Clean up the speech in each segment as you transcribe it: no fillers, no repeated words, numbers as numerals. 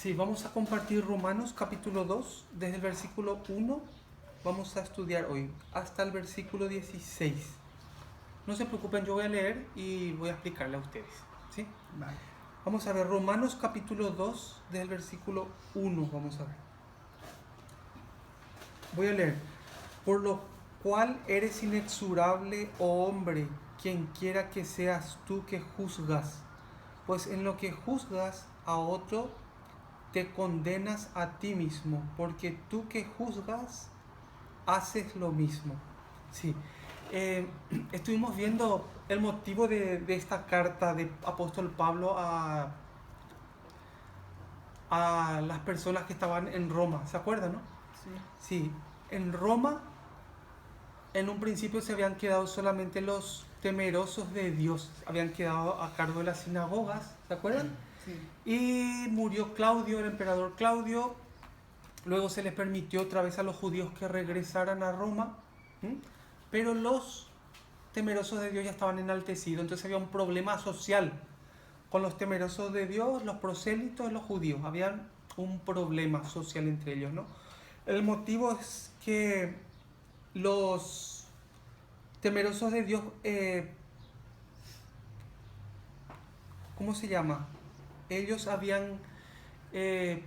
Sí, vamos a compartir Romanos capítulo 2, desde el versículo 1, vamos a estudiar hoy, hasta el versículo 16. No se preocupen, yo voy a leer y voy a explicarle a ustedes, ¿sí? Vale. Vamos a ver Romanos capítulo 2, desde el versículo 1, vamos a ver. Voy a leer. Por lo cual eres inexorable, oh hombre, quien quiera que seas tú que juzgas, pues en lo que juzgas a otro, te condenas a ti mismo, porque tú que juzgas, haces lo mismo. Sí. Estuvimos viendo el motivo de esta carta de apóstol Pablo a las personas que estaban en Roma. ¿Se acuerdan, no? Sí. Sí. En Roma, en un principio se habían quedado solamente los temerosos de Dios. Habían quedado a cargo de las sinagogas. ¿Se acuerdan? Sí. Y murió Claudio, el emperador Claudio. Luego se les permitió otra vez a los judíos que regresaran a Roma, ¿sí? Pero los temerosos de Dios ya estaban enaltecidos, entonces había un problema social con los temerosos de Dios, los prosélitos y los judíos. Había un problema social entre ellos, ¿no? El motivo es que los temerosos de Dios, ¿cómo se llama? Ellos habían eh,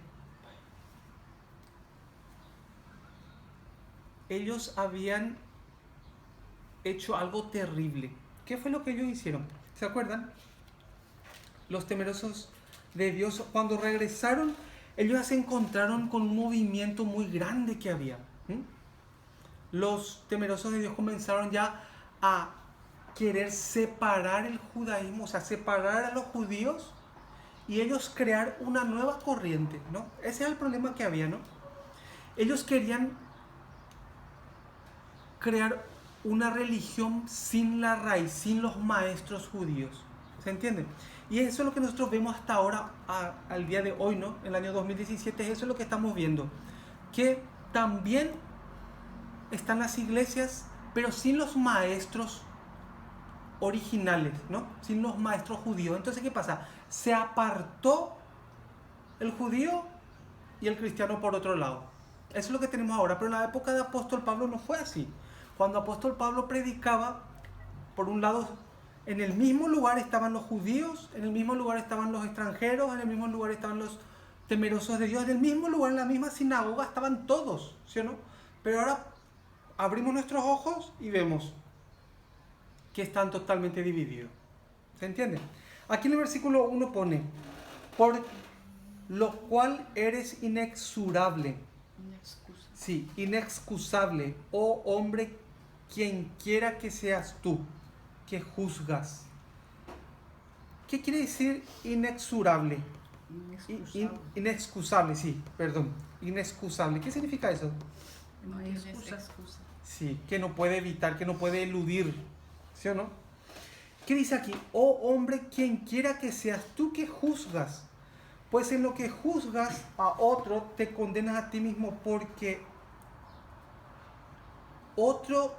ellos habían hecho algo terrible. ¿Qué fue lo que ellos hicieron? ¿Se acuerdan? Los temerosos de Dios, cuando regresaron, ellos se encontraron con un movimiento muy grande que había. ¿Mm? Los temerosos de Dios comenzaron ya a querer separar el judaísmo, o sea, separar a los judíos y ellos crear una nueva corriente, ¿no? Ese era el problema que había, ¿no? Ellos querían crear una religión sin la raíz, sin los maestros judíos. ¿Se entiende? Y eso es lo que nosotros vemos hasta ahora, al día de hoy, ¿no? En el año 2017, eso es lo que estamos viendo. Que también están las iglesias, pero sin los maestros originales, ¿no? Sin los maestros judíos. Entonces, ¿qué pasa? Se apartó el judío y el cristiano por otro lado. Eso es lo que tenemos ahora, pero en la época de apóstol Pablo no fue así. Cuando apóstol Pablo predicaba, por un lado, en el mismo lugar estaban los judíos, en el mismo lugar estaban los extranjeros, en el mismo lugar estaban los temerosos de Dios, en el mismo lugar, en la misma sinagoga, estaban todos, ¿sí o no? Pero ahora abrimos nuestros ojos y vemos que están totalmente divididos. ¿Se entiende? Aquí en el versículo 1 pone, por lo cual eres inexorable. Inexcusa. Sí, inexcusable, oh hombre, quien quiera que seas tú, que juzgas. ¿Qué quiere decir inexorable? Inexcusable. Inexcusable, sí, perdón. Inexcusable. ¿Qué significa eso? No hay excusa. Sí, que no puede evitar, que no puede eludir. ¿Sí o no? ¿Qué dice aquí? Oh hombre, quien quiera que seas tú que juzgas. Pues en lo que juzgas a otro, te condenas a ti mismo, porque otro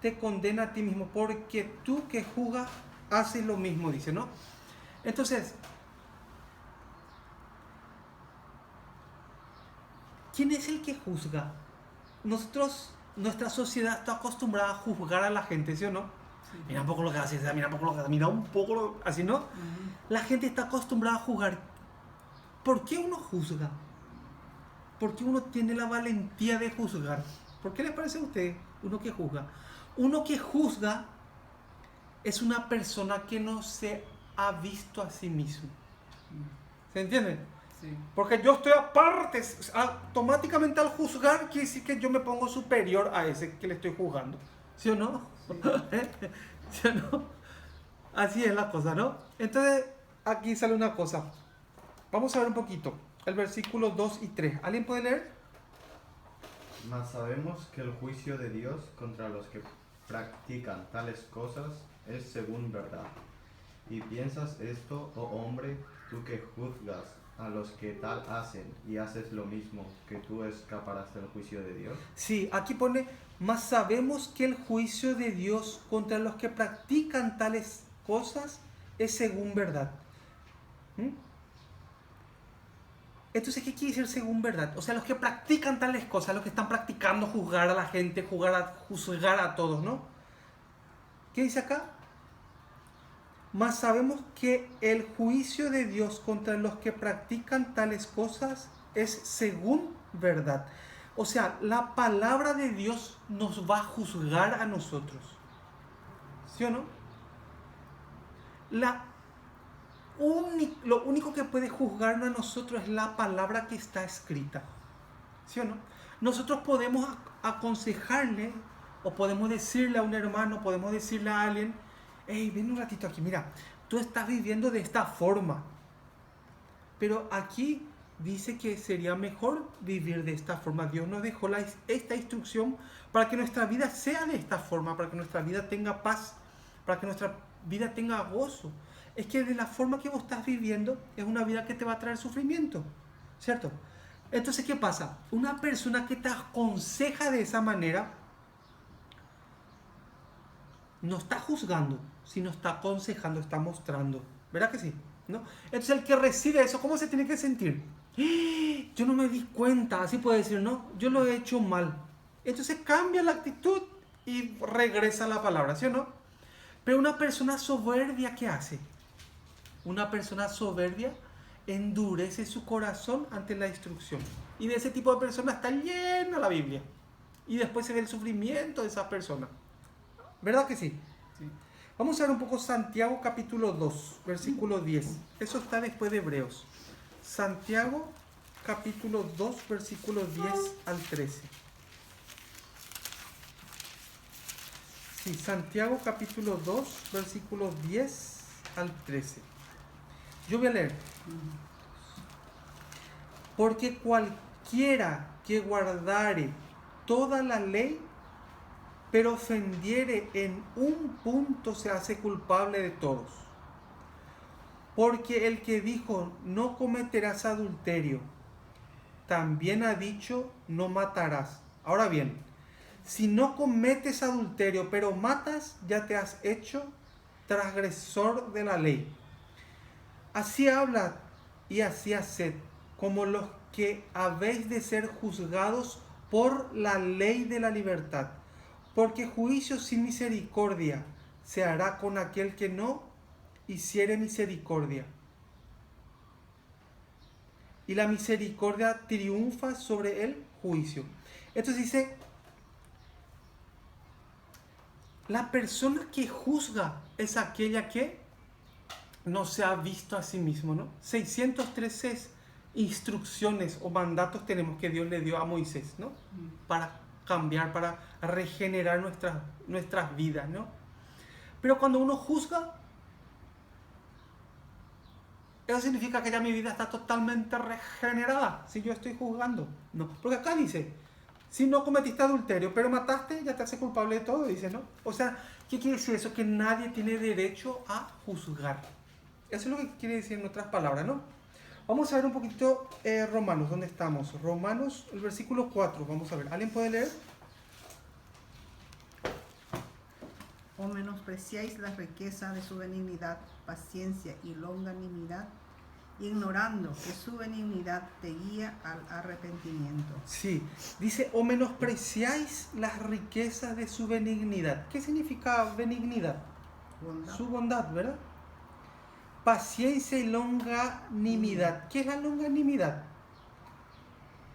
te condena a ti mismo, porque tú que juzgas haces lo mismo, dice, ¿no? Entonces, ¿quién es el que juzga? Nuestra sociedad está acostumbrada a juzgar a la gente, ¿sí o no? Sí. Mira un poco lo que hace, mira un poco lo que hace, mira un poco así, ¿no? La gente está acostumbrada a juzgar. ¿Por qué uno juzga? ¿Por qué uno tiene la valentía de juzgar? ¿Por qué les parece a usted uno que juzga? Uno que juzga es una persona que no se ha visto a sí mismo. ¿Se entiende? Sí. Porque yo estoy aparte, automáticamente al juzgar quiere decir que yo me pongo superior a ese que le estoy juzgando. ¿Sí o no? Sí. ¿Sí o no? Así es la cosa, ¿no? Entonces, aquí sale una cosa. Vamos a ver un poquito. El versículo 2 y 3. ¿Alguien puede leer? Mas sabemos que el juicio de Dios contra los que practican tales cosas es según verdad. Y piensas esto, oh hombre, tú que juzgas a los que tal hacen y haces lo mismo, que tú escaparás del juicio de Dios. Sí, aquí pone, mas sabemos que el juicio de Dios contra los que practican tales cosas es según verdad. ¿Mm? Entonces, ¿qué quiere decir según verdad? O sea, los que practican tales cosas, los que están practicando juzgar a la gente, juzgar a todos, ¿no? ¿Qué dice acá? Mas sabemos que el juicio de Dios contra los que practican tales cosas es según verdad. O sea, la palabra de Dios nos va a juzgar a nosotros. ¿Sí o no? Lo único que puede juzgarnos a nosotros es la palabra que está escrita. ¿Sí o no? Nosotros podemos aconsejarle o podemos decirle a un hermano, podemos decirle a alguien: hey, ven un ratito aquí, mira, tú estás viviendo de esta forma, pero aquí dice que sería mejor vivir de esta forma. Dios nos dejó esta instrucción para que nuestra vida sea de esta forma, para que nuestra vida tenga paz, para que nuestra vida tenga gozo. Es que de la forma que vos estás viviendo es una vida que te va a traer sufrimiento, ¿cierto? Entonces, ¿qué pasa? Una persona que te aconseja de esa manera no está juzgando, sino está aconsejando, está mostrando. ¿Verdad que sí? ¿No? Entonces, el que recibe eso, ¿cómo se tiene que sentir? Yo no me di cuenta, así puede decir, ¿no? Yo lo he hecho mal. Entonces cambia la actitud y regresa a la palabra, ¿sí o no? Pero una persona soberbia, ¿qué hace? Una persona soberbia endurece su corazón ante la instrucción. Y de ese tipo de personas está llena la Biblia. Y después se ve el sufrimiento de esa persona. ¿Verdad que sí? Sí. Vamos a ver un poco Santiago capítulo 2, versículo 10. Eso está después de Hebreos. Santiago capítulo 2, versículo 10 al 13. Sí, Santiago capítulo 2, versículo 10 al 13. Yo voy a leer. Porque cualquiera que guardare toda la ley, pero ofendiere en un punto, se hace culpable de todos. Porque el que dijo: no cometerás adulterio, también ha dicho: no matarás. Ahora bien, si no cometes adulterio, pero matas, ya te has hecho transgresor de la ley. Así habla y así haced, como los que habéis de ser juzgados por la ley de la libertad. Porque juicio sin misericordia se hará con aquel que no hiciere misericordia. Y la misericordia triunfa sobre el juicio. Entonces dice, la persona que juzga es aquella que no se ha visto a sí mismo, ¿no? 613 instrucciones o mandatos tenemos que Dios le dio a Moisés, ¿no? Para cambiar, para regenerar nuestras vidas, ¿no? Pero cuando uno juzga, eso significa que ya mi vida está totalmente regenerada si yo estoy juzgando. No, porque acá dice, si no cometiste adulterio, pero mataste, ya te hace culpable de todo, dice, ¿no? O sea, ¿qué quiere decir eso? Que nadie tiene derecho a juzgar. Eso es lo que quiere decir en otras palabras, ¿no? Vamos a ver un poquito Romanos, ¿dónde estamos? Romanos, el versículo 4, vamos a ver. ¿Alguien puede leer? O menospreciáis la riqueza de su benignidad, paciencia y longanimidad, ignorando que su benignidad te guía al arrepentimiento. Sí, dice, o menospreciáis las riquezas de su benignidad. ¿Qué significa benignidad? Bondad. Su bondad, ¿verdad? Paciencia y longanimidad. ¿Qué es la longanimidad?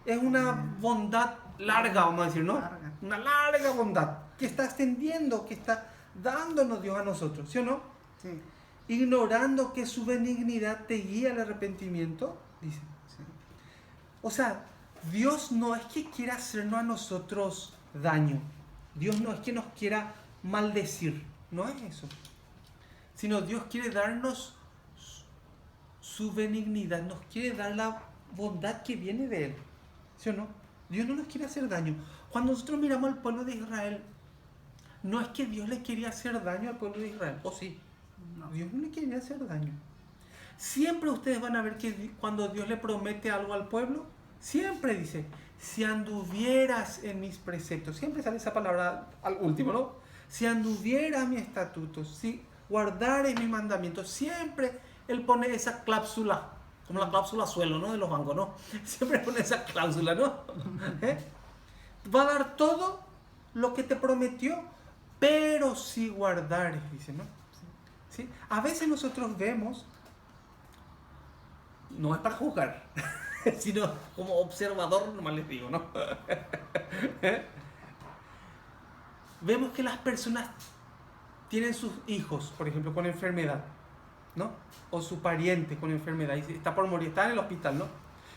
Es una bondad larga, vamos a decir, ¿no? Larga. Una larga bondad que está extendiendo, que está dándonos Dios a nosotros, ¿sí o no? Sí. Ignorando que su benignidad te guía al arrepentimiento, dice. Sí. O sea, Dios no es que quiera hacernos a nosotros daño. Dios no es que nos quiera maldecir. No es eso. Sino Dios quiere darnos su benignidad. Nos quiere dar la bondad que viene de Él. ¿Sí o no? Dios no nos quiere hacer daño. Cuando nosotros miramos al pueblo de Israel, no es que Dios le quería hacer daño al pueblo de Israel. ¿O sí? No. Dios no le quería hacer daño. Siempre ustedes van a ver que cuando Dios le promete algo al pueblo, siempre dice, si anduvieras en mis preceptos, siempre sale esa palabra al último, ¿no? Si anduvieras mis estatutos, si guardares mis mandamientos, siempre Él pone esa cláusula Como la cláusula suelo, ¿no? De los bancos, ¿no? Siempre pone esa cláusula, ¿no? Va a dar todo lo que te prometió, pero si guardares, dice, ¿no? ¿Sí? A veces nosotros vemos, no es para juzgar, sino como observador, nomás les digo, ¿no? Vemos que las personas tienen sus hijos, por ejemplo, con enfermedad, ¿no? O su pariente con enfermedad y está por morir, está en el hospital, ¿no?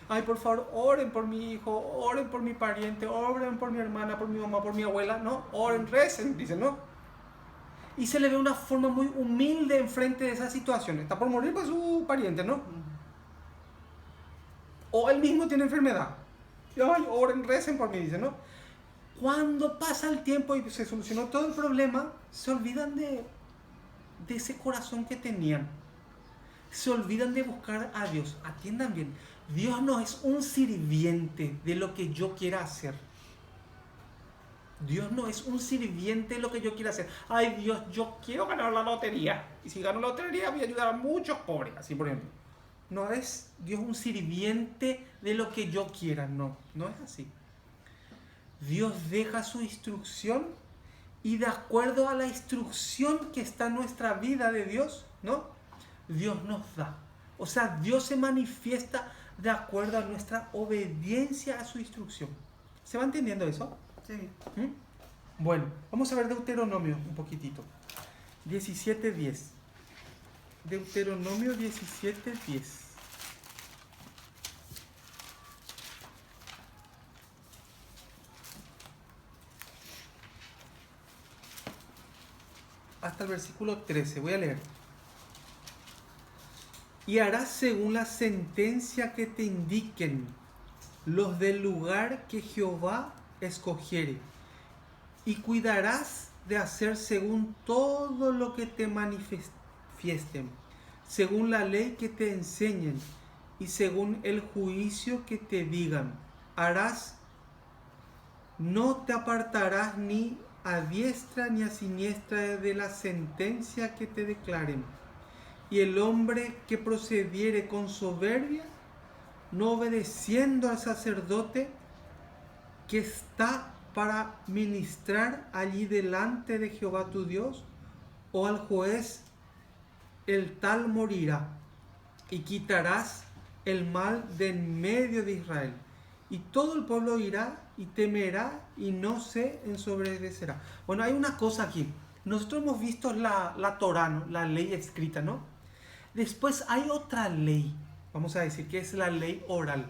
Ay, por favor, oren por mi hijo, oren por mi pariente, oren por mi hermana, por mi mamá, por mi abuela, ¿no? Oren, recen, dicen, ¿no? Y se le ve una forma muy humilde enfrente de esa situación. Está por morir por su pariente, ¿no? O él mismo tiene enfermedad. Y, ay, oren, recen por mí, dice, ¿no? Cuando pasa el tiempo y se solucionó todo el problema, se olvidan de ese corazón que tenían. Se olvidan de buscar a Dios. Atiendan bien. Dios no es un sirviente de lo que yo quiera hacer. Dios no es un sirviente de lo que yo quiera hacer. Ay, Dios, yo quiero ganar la lotería. Y si gano la lotería voy a ayudar a muchos pobres. Así, por ejemplo. No es Dios un sirviente de lo que yo quiera. No, no es así. Dios deja su instrucción y de acuerdo a la instrucción que está en nuestra vida de Dios, ¿no? Dios nos da. O sea, Dios se manifiesta de acuerdo a nuestra obediencia a su instrucción. ¿Se va entendiendo eso? Sí. Bueno, vamos a ver Deuteronomio un poquitito. 17:10. Deuteronomio 17:10. Hasta el versículo 13. Voy a leer. Y harás según la sentencia que te indiquen los del lugar que Jehová escogiere, y cuidarás de hacer según todo lo que te manifiesten, según la ley que te enseñen, y según el juicio que te digan. Harás, no te apartarás ni a diestra ni a siniestra de la sentencia que te declaren. Y el hombre que procediere con soberbia, no obedeciendo al sacerdote que está para ministrar allí delante de Jehová tu Dios, o al juez, el tal morirá, y quitarás el mal de en medio de Israel. Y todo el pueblo irá y temerá y no se ensoberbecerá. Bueno, hay una cosa aquí. Nosotros hemos visto la Torá, ¿no? La ley escrita, ¿no? Después hay otra ley, vamos a decir, que es la ley oral.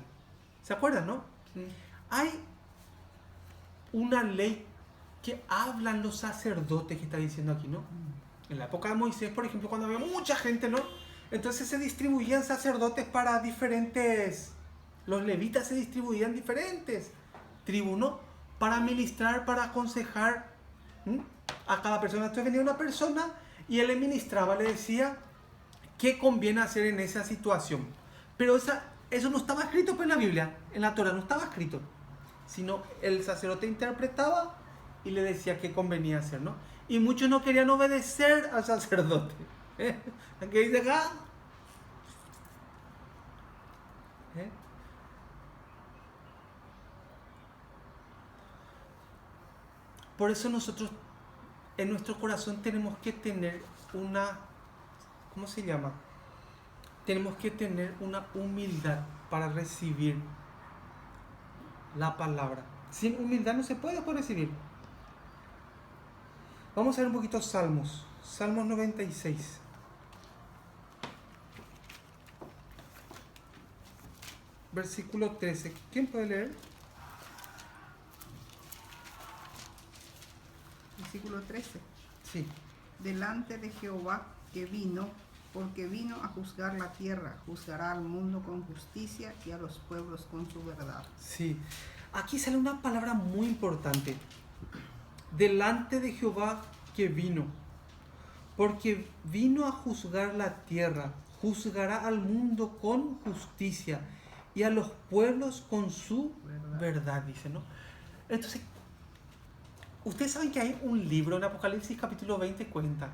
¿Se acuerdan, no? Sí. Hay una ley que hablan los sacerdotes que está diciendo aquí, ¿no? En la época de Moisés, por ejemplo, cuando había mucha gente, ¿no? Entonces se distribuían sacerdotes para diferentes... Los levitas se distribuían en diferentes tribus, ¿no? Para ministrar, para aconsejar a cada persona. Entonces venía una persona y él le ministraba, le decía qué conviene hacer en esa situación. Pero eso no estaba escrito pues, en la Biblia, en la Torah no estaba escrito. Sino el sacerdote interpretaba y le decía qué convenía hacer, ¿no? Y muchos no querían obedecer al sacerdote. ¿Qué dice acá? Por eso nosotros en nuestro corazón tenemos que tener una, ¿cómo se llama? Tenemos que tener una humildad para recibir la palabra. Sin humildad no se puede recibir. Vamos a ver un poquito Salmos. Salmos 96. Versículo 13. ¿Quién puede leer? Versículo 13. Sí. Delante de Jehová que vino, porque vino a juzgar la tierra, juzgará al mundo con justicia y a los pueblos con su verdad. Sí. Aquí sale una palabra muy importante. Delante de Jehová que vino, porque vino a juzgar la tierra, juzgará al mundo con justicia y a los pueblos con su verdad, dice, ¿no? Entonces, ustedes saben que hay un libro en Apocalipsis capítulo 20 cuenta.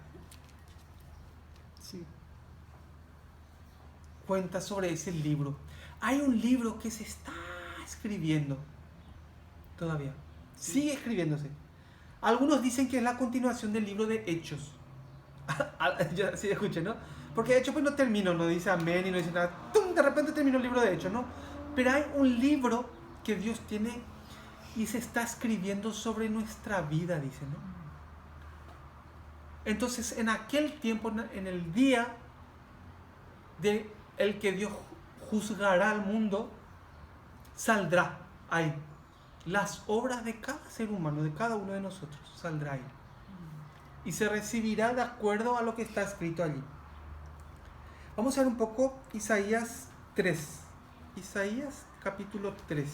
Sí. cuenta sobre ese libro. Hay un libro que se está escribiendo todavía. Sigue escribiéndose. Algunos dicen que es la continuación del libro de Hechos. Ya, sí, escuchen, ¿no? Porque de hecho pues no terminó, no dice amén y no dice nada. ¡Tum! De repente terminó el libro de Hechos, ¿no? Pero hay un libro que Dios tiene y se está escribiendo sobre nuestra vida, dice, ¿no? Entonces, en aquel tiempo, en el día de el que Dios juzgará al mundo, saldrá ahí las obras de cada ser humano, de cada uno de nosotros, saldrá ahí. Y se recibirá de acuerdo a lo que está escrito allí. Vamos a ver un poco Isaías 3. Isaías capítulo 3.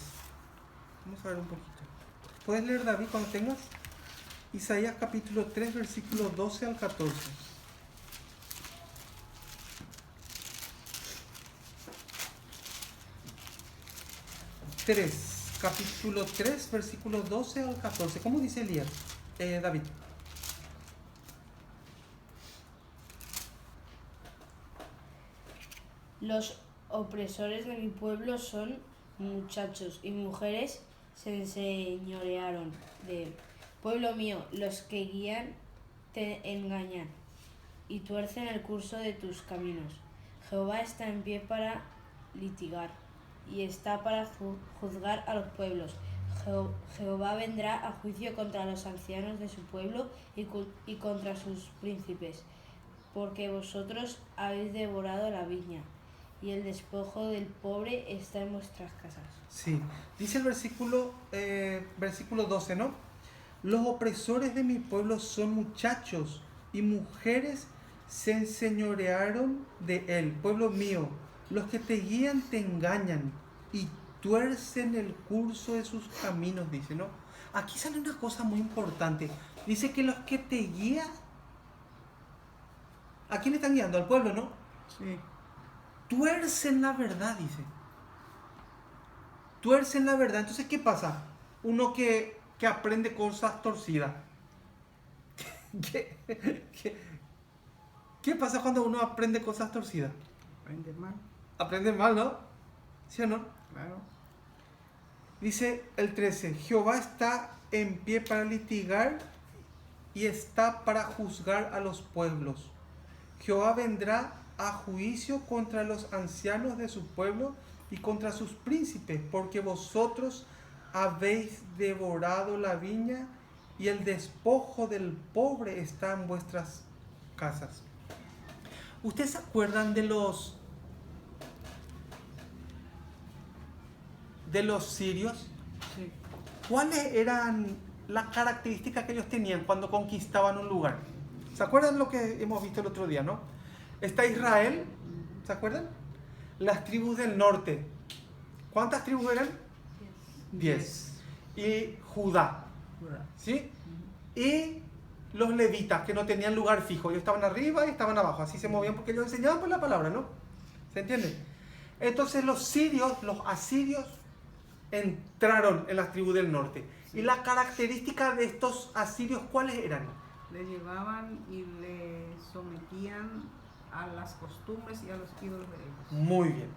Vamos a ver un poquito. ¿Puedes leer, David, cuando tengas? Isaías capítulo 3, versículos 12 al 14. Capítulo 3, versículos 12 al 14. ¿Cómo dice Elías? David. Los opresores de mi pueblo son muchachos y mujeres se enseñorearon de él. Pueblo mío, los que guían te engañan y tuercen el curso de tus caminos. Jehová está en pie para litigar y está para juzgar a los pueblos. Jehová vendrá a juicio contra los ancianos de su pueblo y contra sus príncipes, porque vosotros habéis devorado la viña y el despojo del pobre está en vuestras casas. Sí, dice el versículo 12, ¿no? Los opresores de mi pueblo son muchachos y mujeres se enseñorearon de él. Pueblo mío, los que te guían te engañan y tuercen el curso de sus caminos, dice, ¿no? Aquí sale una cosa muy importante. Dice que los que te guían, ¿a quién le están guiando? Al pueblo, ¿no? Sí. Tuercen la verdad, dice. Tuercen la verdad. Entonces, ¿qué pasa? Uno que aprende cosas torcidas. ¿Qué pasa cuando uno aprende cosas torcidas? Aprende mal. Aprende mal, ¿no? ¿Sí o no? Claro. Dice el 13, Jehová está en pie para litigar y está para juzgar a los pueblos. Jehová vendrá a juicio contra los ancianos de su pueblo y contra sus príncipes, porque vosotros habéis devorado la viña y el despojo del pobre está en vuestras casas. ¿Ustedes se acuerdan de los sirios? Sí. ¿Cuáles eran las características que ellos tenían cuando conquistaban un lugar? ¿Se acuerdan lo que hemos visto el otro día, no? Está Israel, ¿se acuerdan? Las tribus del norte. ¿Cuántas tribus eran? 10. Y Judá, ¿sí? Y los levitas, que no tenían lugar fijo. Ellos estaban arriba y estaban abajo. Así se movían porque ellos enseñaban por la palabra, ¿no? ¿Se entiende? Entonces los sirios, los asirios, entraron en las tribus del norte. Sí. Y la característica de estos asirios, ¿cuáles eran? Le llevaban y le sometían a las costumbres y a los ídolos de ellos. Muy bien.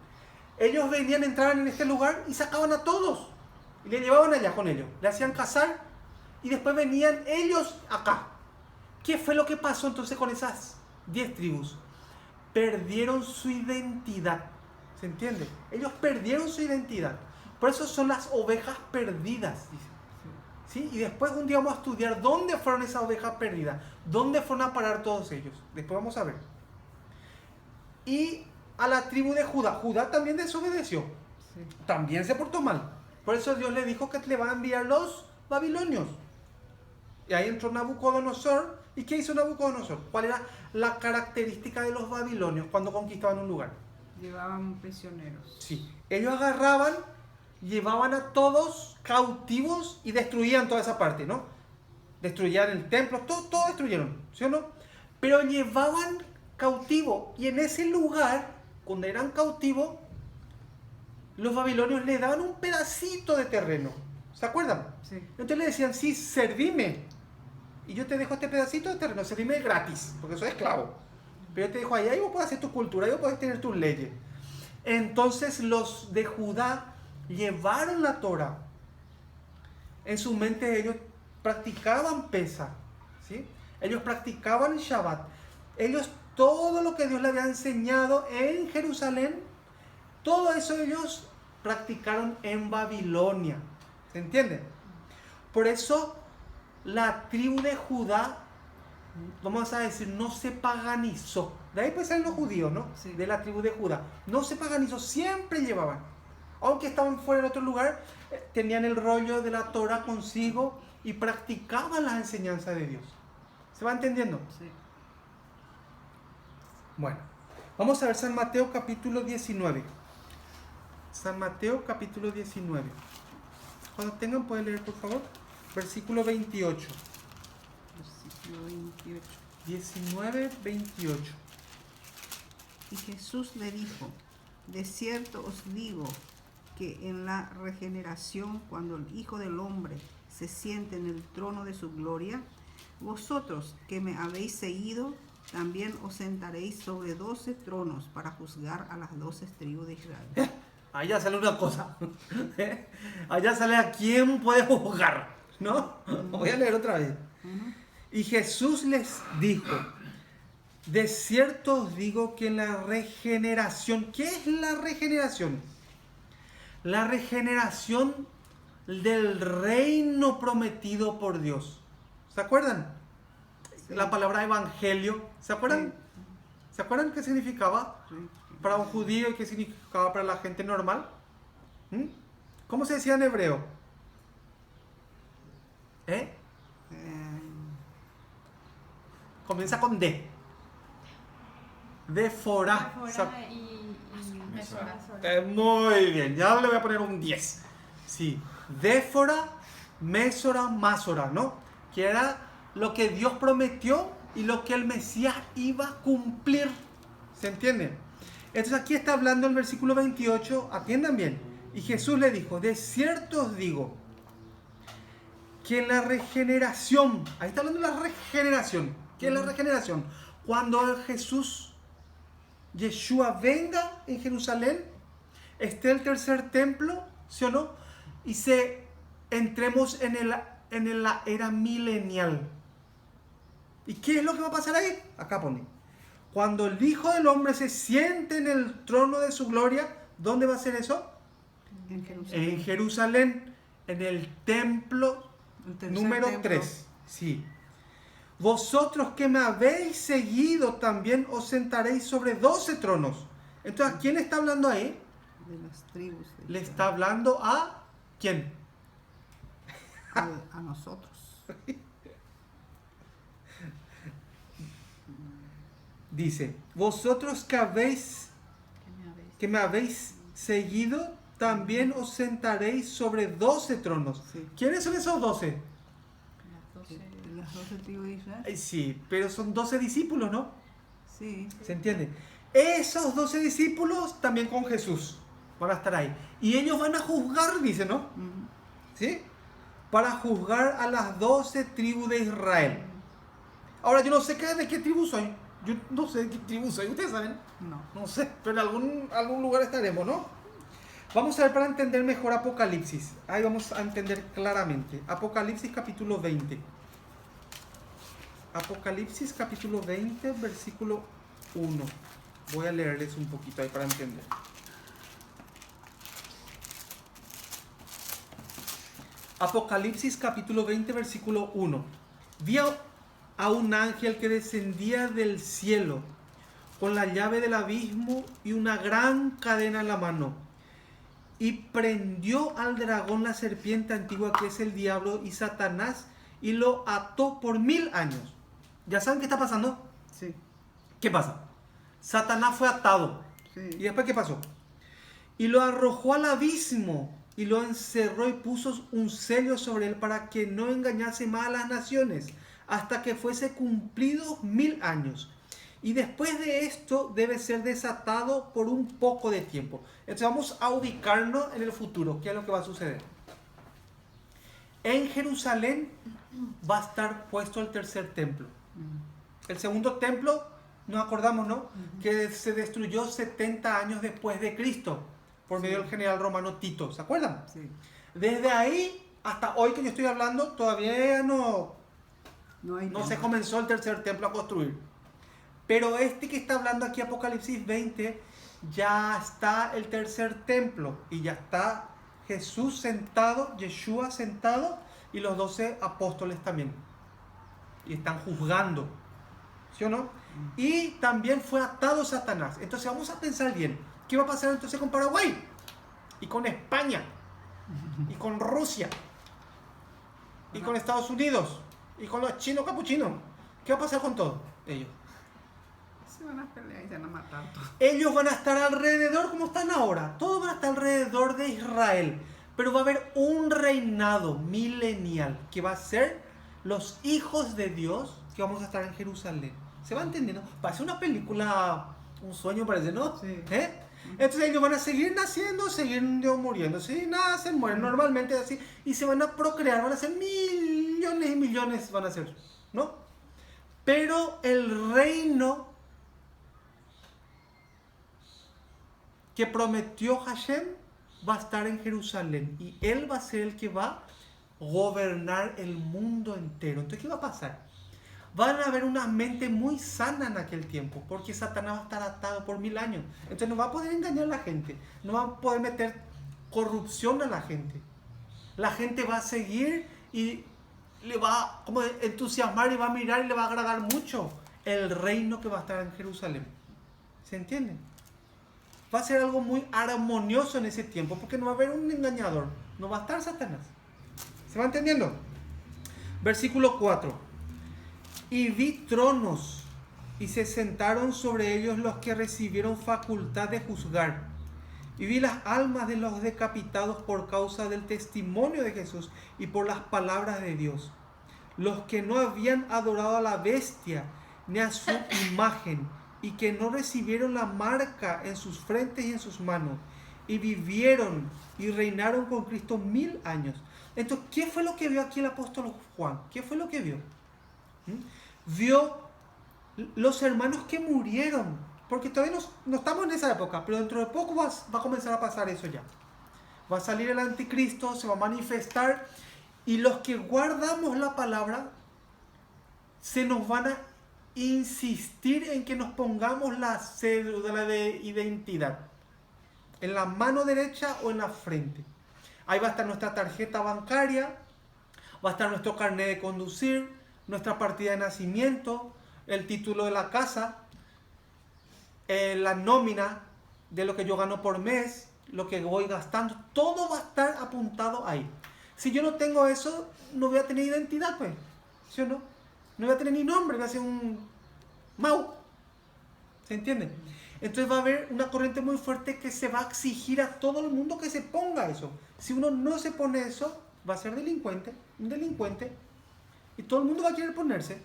Ellos venían, entraban en este lugar y sacaban a todos. Y le llevaban allá con ellos. Le hacían cazar y después venían ellos acá. ¿Qué fue lo que pasó entonces con esas 10 tribus? Perdieron su identidad. ¿Se entiende? Ellos perdieron su identidad. Por eso son las ovejas perdidas, dice. ¿Sí? Y después un día vamos a estudiar dónde fueron esas ovejas perdidas. ¿Dónde fueron a parar todos ellos? Después vamos a ver. Y a la tribu de Judá. Judá también desobedeció. Sí. También se portó mal. Por eso Dios le dijo que le van a enviar los babilonios. Y ahí entró Nabucodonosor. ¿Y qué hizo Nabucodonosor? ¿Cuál era la característica de los babilonios cuando conquistaban un lugar? Llevaban prisioneros. Sí. Ellos agarraban, llevaban a todos cautivos y destruían toda esa parte, ¿no? Destruían el templo, todo destruyeron, ¿sí o no? Pero llevaban cautivo y en ese lugar, cuando eran cautivos, los babilonios le daban un pedacito de terreno. ¿Se acuerdan? Sí. Entonces le decían, sí, servime. Y yo te dejo este pedacito de terreno, servime gratis, porque soy esclavo. Pero yo te dejo ahí vos podés hacer tu cultura, ahí vos podés tener tus leyes. Entonces los de Judá llevaron la Torá. En su mente ellos practicaban Pesaj, ¿sí? Ellos practicaban el Shabbat. Ellos, todo lo que Dios les había enseñado en Jerusalén, todo eso ellos practicaron en Babilonia. ¿Se entiende? Por eso la tribu de Judá, vamos a decir, no se paganizó. De ahí pues salen los judíos, ¿no? Sí. De la tribu de Judá. No se paganizó, siempre llevaban. Aunque estaban fuera en otro lugar, tenían el rollo de la Torah consigo y practicaban las enseñanzas de Dios. ¿Se va entendiendo? Sí. Bueno, vamos a ver San Mateo capítulo 19. San Mateo capítulo 19. Cuando tengan pueden leer por favor. Versículo 28. Versículo 28. 19, 28. Y Jesús le dijo: de cierto os digo que en la regeneración, cuando el Hijo del Hombre se siente en el trono de su gloria, vosotros que me habéis seguido, también os sentaréis sobre 12 tronos para juzgar a las 12 tribus de Israel. Allá sale una cosa. Allá sale a quién puede juzgar, ¿no? Voy a leer otra vez. Y Jesús les dijo: de cierto os digo que en la regeneración, ¿qué es la regeneración? La regeneración del reino prometido por Dios. ¿Se acuerdan? Sí. La palabra evangelio, ¿se acuerdan? ¿Se acuerdan qué significaba Sí. para un judío y qué significaba para la gente normal? ¿Mm? ¿Cómo se decía en hebreo? Comienza con D. Défora. Muy bien, ya le voy a poner un 10. Sí, Défora, Mésora, Másora, ¿no? Que era lo que Dios prometió y lo que el Mesías iba a cumplir. ¿Se entiende? Entonces aquí está hablando el versículo 28, atiendan bien. Y Jesús le dijo: de cierto os digo que en la regeneración, ahí está hablando de la regeneración. ¿Qué es la regeneración? Cuando Jesús, Yeshua, venga en Jerusalén, esté el tercer templo, ¿sí o no? Y entremos en la era milenial. ¿Y qué es lo que va a pasar ahí? Acá pone: cuando el Hijo del Hombre se siente en el trono de su gloria, ¿dónde va a ser eso? En Jerusalén. En Jerusalén, en el templo El tercer número templo. 3. Sí. Vosotros que me habéis seguido también os sentaréis sobre 12 tronos. Entonces, ¿a quién le está hablando ahí? De las tribus. de Le Israel. está hablando a ¿quién? A nosotros. Dice: vosotros que me habéis seguido también os sentaréis sobre 12 tronos. Sí. ¿Quiénes son esos 12? De las 12 tribus de Israel. Sí, pero son 12 discípulos, ¿no? Sí. ¿Se entiende? Esos 12 discípulos también con Jesús van a estar ahí. Y ellos van a juzgar, dice, ¿no? Ujú. ¿Sí? Para juzgar a las 12 tribus de Israel. Ahora, yo no sé de qué tribu soy. Yo no sé de qué tribu soy. ¿Ustedes saben? No. No sé, pero en algún lugar estaremos, ¿no? Vamos a ver para entender mejor Apocalipsis. Ahí vamos a entender claramente. Apocalipsis capítulo 20. Apocalipsis capítulo 20, versículo 1. Voy a leerles un poquito ahí para entender. Apocalipsis capítulo 20, versículo 1. Vi a un ángel que descendía del cielo con la llave del abismo y una gran cadena en la mano. Y prendió al dragón, la serpiente antigua, que es el diablo y Satanás, y lo ató por 1000 años. ¿Ya saben qué está pasando? Sí. ¿Qué pasa? Satanás fue atado. ¿Y Sí. después qué pasó? Y lo arrojó al abismo y lo encerró y puso un sello sobre él para que no engañase más a las naciones hasta que fuese cumplidos 1000 años. Y después de esto debe ser desatado por un poco de tiempo. Entonces vamos a ubicarnos en el futuro. ¿Qué es lo que va a suceder? En Jerusalén va a estar puesto el tercer templo. Mm. El segundo templo Nos acordamos, ¿no? Que se destruyó 70 años después de Cristo por medio del general romano Tito. ¿Se acuerdan? Sí. Desde ahí hasta hoy que yo estoy hablando, todavía no se comenzó el tercer templo a construir. Pero este que está hablando aquí, Apocalipsis 20, ya está el tercer templo y ya está Jesús sentado, Yeshua sentado y los 12 apóstoles también. Y están juzgando, ¿sí o no? Y también fue atado Satanás. Entonces vamos a pensar bien, ¿qué va a pasar entonces con Paraguay? Y con España, y con Rusia, y con Estados Unidos, y con los chinos capuchinos. ¿Qué va a pasar con todos ellos? Se van a pelear y se van a matar todos. Ellos van a estar alrededor como están ahora. Todos van a estar alrededor de Israel. Pero va a haber un reinado milenial que va a ser los hijos de Dios que vamos a estar en Jerusalén. ¿Se va entendiendo? Parece una película, un sueño parece, ¿no? Sí. Entonces ellos van a seguir naciendo, seguir muriendo. Si nacen, mueren normalmente así. Y se van a procrear, van a ser millones y millones, van a ser, ¿no? Pero el reino que prometió Hashem va a estar en Jerusalén y él va a ser el que va a gobernar el mundo entero. Entonces, ¿qué va a pasar? Van a haber una mente muy sana en aquel tiempo, porque Satanás va a estar atado por 1000 años. Entonces no va a poder engañar a la gente, no va a poder meter corrupción a la gente. La gente va a seguir y le va como entusiasmar y va a mirar y le va a agradar mucho el reino que va a estar en Jerusalén. ¿Se entiende? Va a ser algo muy armonioso en ese tiempo, porque no va a haber un engañador, no va a estar Satanás. ¿Se va entendiendo? Versículo 4. Y vi tronos, y se sentaron sobre ellos los que recibieron facultad de juzgar. Y vi las almas de los decapitados por causa del testimonio de Jesús y por las palabras de Dios. Los que no habían adorado a la bestia ni a su imagen, y que no recibieron la marca en sus frentes y en sus manos, y vivieron y reinaron con Cristo 1000 años. Entonces, ¿qué fue lo que vio aquí el apóstol Juan? ¿Qué fue lo que vio? Vio los hermanos que murieron, porque todavía no estamos en esa época, pero dentro de poco va a comenzar a pasar eso ya. Va a salir el anticristo, se va a manifestar, y los que guardamos la palabra, se nos van a insistir en que nos pongamos la cédula de identidad en la mano derecha o en la frente. Ahí va a estar nuestra tarjeta bancaria, va a estar nuestro carnet de conducir, nuestra partida de nacimiento, el título de la casa, la nómina de lo que yo gano por mes, lo que voy gastando, todo va a estar apuntado ahí. Si yo no tengo eso, no voy a tener identidad, pues, ¿sí o no? No voy a tener ni nombre, voy a ser un mau. ¿Se entiende? Entonces va a haber una corriente muy fuerte que se va a exigir a todo el mundo que se ponga eso. Si uno no se pone eso, va a ser delincuente, un delincuente, y todo el mundo va a querer ponerse,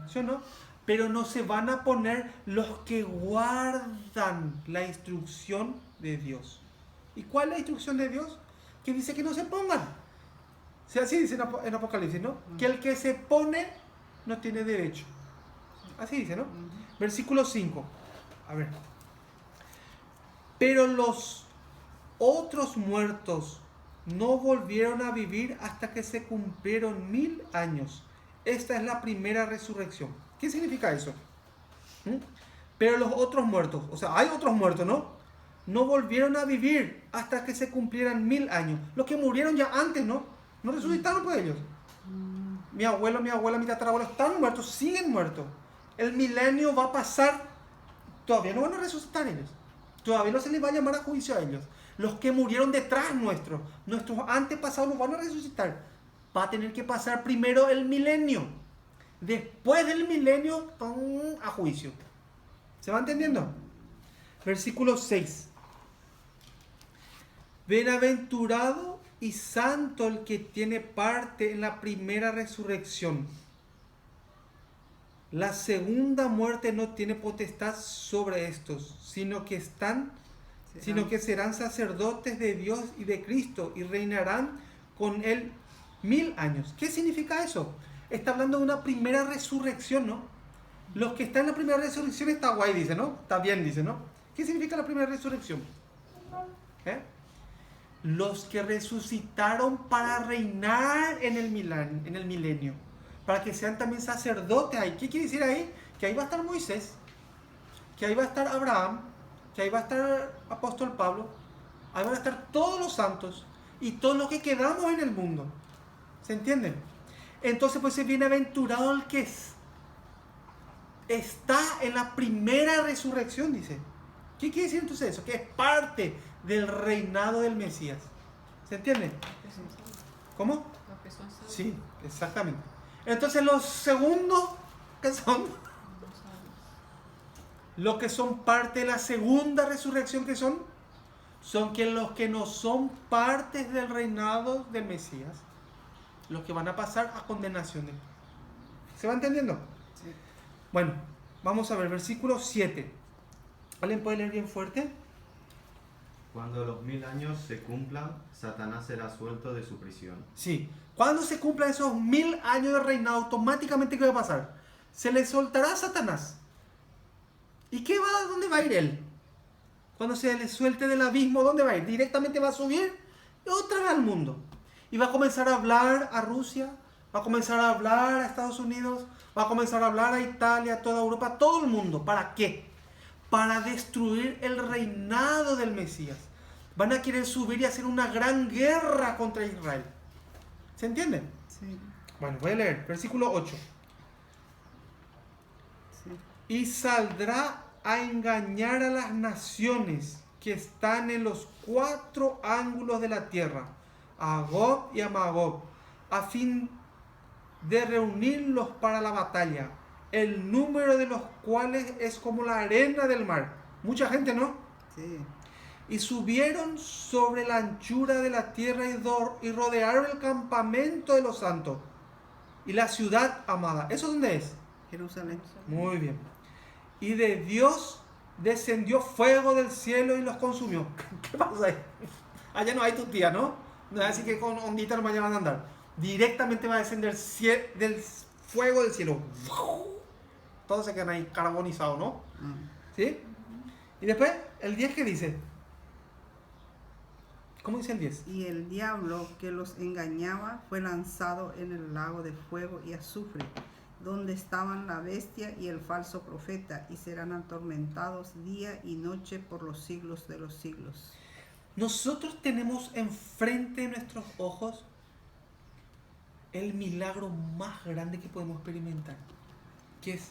¿sí o no? Pero no se van a poner los que guardan la instrucción de Dios. ¿Y cuál es la instrucción de Dios? Que dice que no se pongan. O sea, así dice en Apocalipsis, ¿no? Que el que se pone no tiene derecho. Así dice, ¿no? Versículo 5. A ver. Pero los otros muertos no volvieron a vivir hasta que se cumplieron 1000 años. Esta es la primera resurrección. ¿Qué significa eso? Pero los otros muertos, o sea, hay otros muertos, ¿no? No volvieron a vivir hasta que se cumplieran 1000 años. Los que murieron ya antes, ¿no? No resucitaron por ellos. Mi abuelo, mi abuela, mi tatarabuelo están muertos, siguen muertos. El milenio va a pasar, todavía no van a resucitar ellos. Todavía no se les va a llamar a juicio a ellos. Los que murieron detrás nuestros antepasados no van a resucitar. Va a tener que pasar primero el milenio. Después del milenio, a juicio. ¿Se va entendiendo? Versículo 6. Bienaventurado y santo el que tiene parte en la primera resurrección. La segunda muerte no tiene potestad sobre estos, sino que serán sacerdotes de Dios y de Cristo y reinarán con él 1000 años. ¿Qué significa eso? Está hablando de una primera resurrección, ¿no? Los que están en la primera resurrección está guay, dice, ¿no? Está bien, dice, ¿no? ¿Qué significa la primera resurrección? Los que resucitaron para reinar en el milenio, para que sean también sacerdotes ahí. ¿Qué quiere decir ahí? Que ahí va a estar Moisés, que ahí va a estar Abraham, que ahí va a estar apóstol Pablo, ahí van a estar todos los santos y todos los que quedamos en el mundo. ¿Se entiende? Entonces pues es bienaventurado el que está en la primera resurrección, dice. ¿Qué quiere decir entonces eso? Que es parte del reinado del Mesías. ¿Se entiende? ¿Cómo? Sí, exactamente. Entonces los segundos, ¿qué son? Los que son parte de la segunda resurrección, ¿qué son? Son que los que no son partes del reinado del Mesías, los que van a pasar a condenación. ¿Se va entendiendo? Sí. Bueno, vamos a ver, versículo 7. ¿Alguien puede leer bien fuerte? Cuando los 1000 años se cumplan, Satanás será suelto de su prisión. Sí. Cuando se cumplan esos 1000 años de reinado, automáticamente ¿qué va a pasar? Se le soltará a Satanás. ¿Y dónde va a ir él? Cuando se le suelte del abismo, ¿dónde va a ir? Directamente va a subir otra vez al mundo. Y va a comenzar a hablar a Rusia, va a comenzar a hablar a Estados Unidos, va a comenzar a hablar a Italia, a toda Europa, a todo el mundo. ¿Para qué? Para destruir el reinado del Mesías. Van a querer subir y hacer una gran guerra contra Israel. ¿Se entiende? Sí. Bueno, voy a leer, versículo 8. Sí. Y saldrá a engañar a las naciones que están en los 4 ángulos de la tierra, a Gog y a Magog, a fin de reunirlos para la batalla, el número de los cuales es como la arena del mar. Mucha gente, ¿no? Sí. Y subieron sobre la anchura de la tierra y rodearon el campamento de los santos y la ciudad amada. ¿Eso dónde es? Jerusalén. Muy bien. Y de Dios descendió fuego del cielo y los consumió. ¿Qué pasa ahí? Allá no hay tu tía, ¿no? No es así que con ondita no vayan a andar. Directamente va a descender del fuego del cielo. Todos se quedan ahí carbonizados, ¿no? ¿Sí? Y después, el 10, ¿qué dice? ¿Cómo dice el 10? Y el diablo que los engañaba fue lanzado en el lago de fuego y azufre, donde estaban la bestia y el falso profeta, y serán atormentados día y noche por los siglos de los siglos. Nosotros tenemos enfrente de nuestros ojos el milagro más grande que podemos experimentar, que es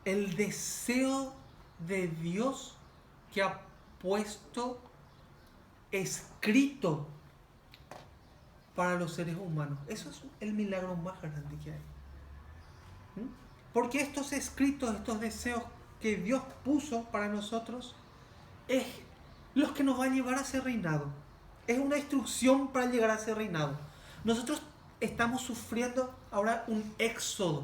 el deseo de Dios que ha puesto escrito para los seres humanos. Eso es el milagro más grande que hay. Porque estos escritos, estos deseos que Dios puso para nosotros, es los que nos va a llevar a ese reinado. Es una instrucción para llegar a ese reinado. Nosotros estamos sufriendo ahora un éxodo,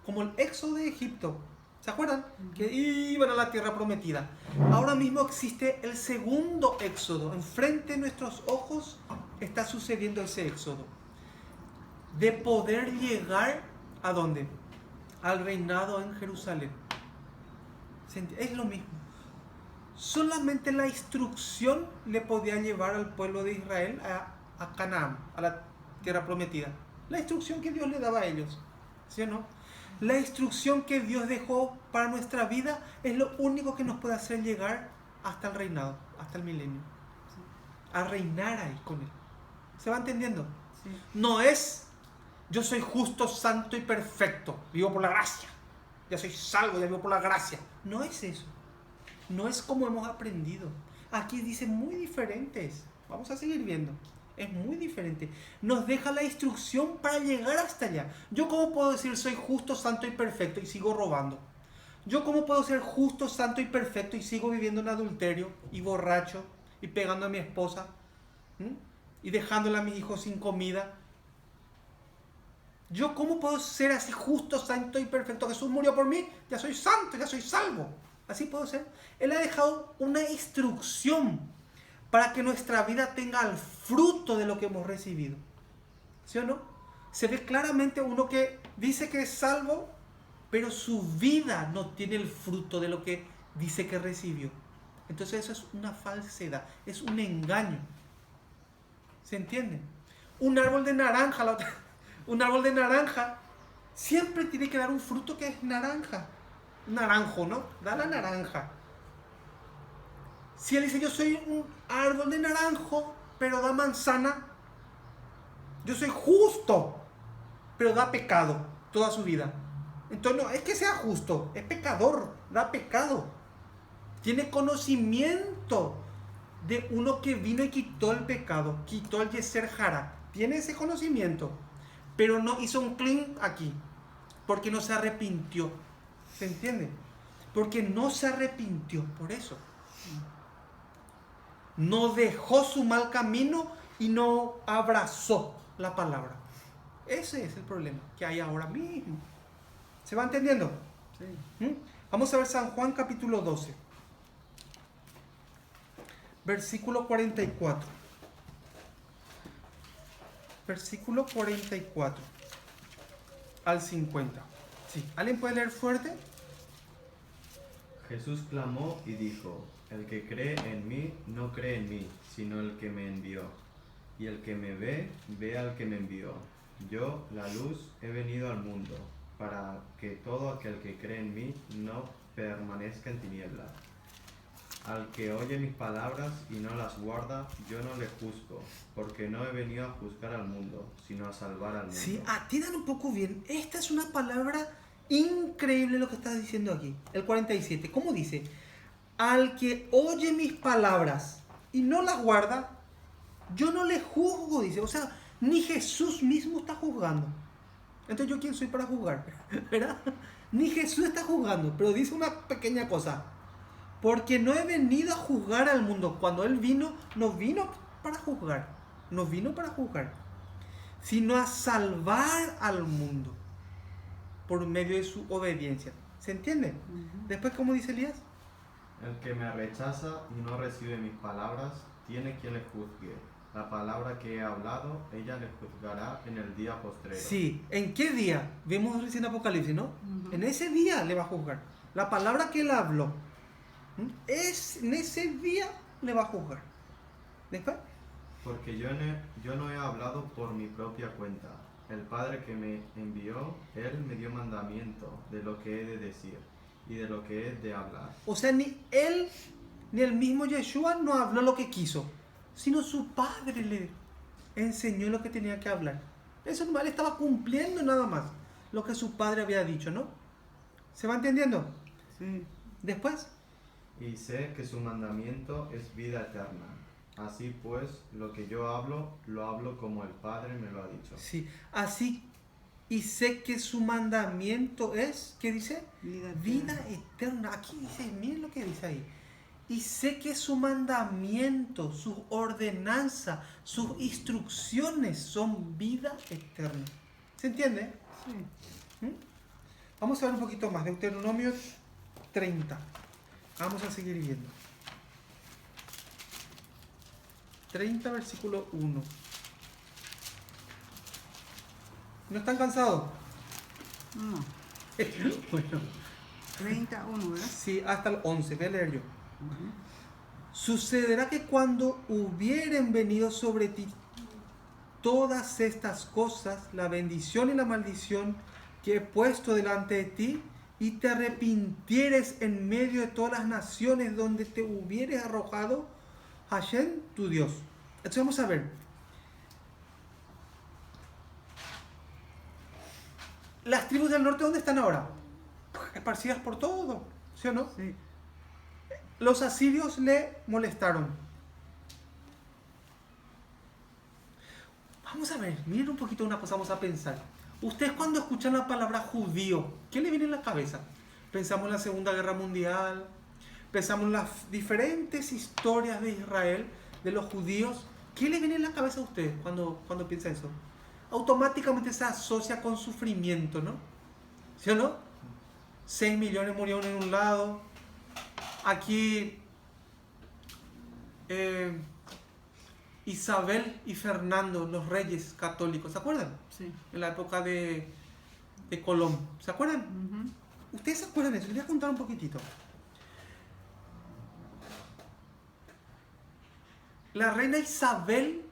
como el éxodo de Egipto. ¿Se acuerdan? Que iban a la tierra prometida. Ahora mismo existe el segundo éxodo. Enfrente de nuestros ojos está sucediendo ese éxodo. De poder llegar ¿a dónde? Al reinado en Jerusalén. Es lo mismo. Solamente la instrucción le podía llevar al pueblo de Israel a Canaán, a la tierra prometida. La instrucción que Dios le daba a ellos. ¿Sí o no? La instrucción que Dios dejó para nuestra vida es lo único que nos puede hacer llegar hasta el reinado, hasta el milenio. A reinar ahí con Él. ¿Se va entendiendo? Sí. No es, yo soy justo, santo y perfecto, vivo por la gracia. Ya soy salvo, ya vivo por la gracia. No es eso. No es como hemos aprendido. Aquí dice muy diferentes. Vamos a seguir viendo. Es muy diferente. Nos deja la instrucción para llegar hasta allá. ¿Yo cómo puedo decir soy justo, santo y perfecto y sigo robando? ¿Yo cómo puedo ser justo, santo y perfecto y sigo viviendo en adulterio y borracho y pegando a mi esposa? Y dejándole a mis hijos sin comida? ¿Yo cómo puedo ser así justo, santo y perfecto? Jesús murió por mí, ya soy santo, ya soy salvo. Así puedo ser. Él ha dejado una instrucción para que nuestra vida tenga el fruto de lo que hemos recibido. ¿Sí o no? Se ve claramente uno que dice que es salvo, pero su vida no tiene el fruto de lo que dice que recibió. Entonces eso es una falsedad, es un engaño. ¿Se entiende? Un árbol de naranja, un árbol de naranja siempre tiene que dar un fruto que es naranja. Naranjo, ¿no? Da la naranja. Si él dice, yo soy un árbol de naranjo, pero da manzana, yo soy justo, pero da pecado toda su vida. Entonces no es que sea justo, es pecador, da pecado. Tiene conocimiento de uno que vino y quitó el pecado, quitó el yeser jara. Tiene ese conocimiento, pero no hizo un clean aquí, porque no se arrepintió. ¿Se entiende? Porque no se arrepintió, por eso. No dejó su mal camino y no abrazó la palabra. Ese es el problema que hay ahora mismo. ¿Se va entendiendo? Sí. Vamos a ver San Juan capítulo 12. Versículo 44. Versículo 44 al 50. Sí. ¿Alguien puede leer fuerte? Jesús clamó y dijo: el que cree en mí no cree en mí, sino el que me envió. Y el que me ve, ve al que me envió. Yo, la luz, he venido al mundo, para que todo aquel que cree en mí no permanezca en tinieblas. Al que oye mis palabras y no las guarda, yo no le juzgo, porque no he venido a juzgar al mundo, sino a salvar al mundo. Sí, atiendan un poco bien. Esta es una palabra increíble lo que estás diciendo aquí. El 47, ¿cómo dice? Al que oye mis palabras y no las guarda, yo no le juzgo, dice. O sea, ni Jesús mismo está juzgando. Entonces, ¿yo quién soy para juzgar? ¿Verdad? Ni Jesús está juzgando, pero dice una pequeña cosa. Porque no he venido a juzgar al mundo. Cuando Él vino, no vino para juzgar. No vino para juzgar. Sino a salvar al mundo. Por medio de su obediencia. ¿Se entiende? Después, ¿cómo dice Elías? El que me rechaza y no recibe mis palabras, tiene quien le juzgue. La palabra que he hablado, ella le juzgará en el día postrero. Sí, ¿en qué día? Vemos recién Apocalipsis, ¿no? En ese día le va a juzgar. La palabra que Él habló, en ese día le va a juzgar. Después, Porque yo no he hablado por mi propia cuenta. El Padre que me envió, Él me dio mandamiento de lo que he de decir y de lo que he de hablar. o sea, ni Él, ni el mismo Yeshua no habló lo que quiso, sino su Padre le enseñó lo que tenía que hablar. Eso no, Él estaba cumpliendo nada más lo que su Padre había dicho, ¿no? ¿Se va entendiendo? Sí. Después, Y sé que su mandamiento es vida eterna. Así pues, lo que yo hablo, lo hablo como el Padre me lo ha dicho. sí, así, y sé que su mandamiento es, ¿qué dice? Vida eterna. Vida eterna. Aquí dice, miren lo que dice ahí. Y sé que su mandamiento, sus ordenanzas, sus instrucciones son vida eterna. ¿Se entiende? Sí. Vamos a ver un poquito más. Deuteronomio 30. Vamos a seguir viendo. 30, versículo 1. ¿No están cansados? No. Bueno, 31, ¿verdad? sí, hasta el 11. Voy a leer yo. Sucederá que cuando hubieren venido sobre ti todas estas cosas, la bendición y la maldición que he puesto delante de ti, y te arrepintieres en medio de todas las naciones donde te hubieres arrojado, Hashem, tu Dios. Entonces vamos a ver. Las tribus del norte, ¿dónde están ahora? Esparcidas por todo, ¿sí o no? Sí. Los asirios le molestaron. Vamos a ver, miren un poquito una cosa, vamos a pensar. Ustedes cuando escuchan la palabra judío, ¿qué le viene en la cabeza? Pensamos en la Segunda Guerra Mundial, pensamos en las diferentes historias de Israel, de los judíos. ¿Qué le viene en la cabeza a ustedes cuando piensan eso? Automáticamente se asocia con sufrimiento, ¿no? ¿Sí o no? 6 millones murieron en un lado. Aquí Isabel y Fernando, los reyes católicos, ¿se acuerdan? Sí. En la época de Colón, ¿se acuerdan? ¿Ustedes se acuerdan de eso? Les voy a contar un poquitito. La reina Isabel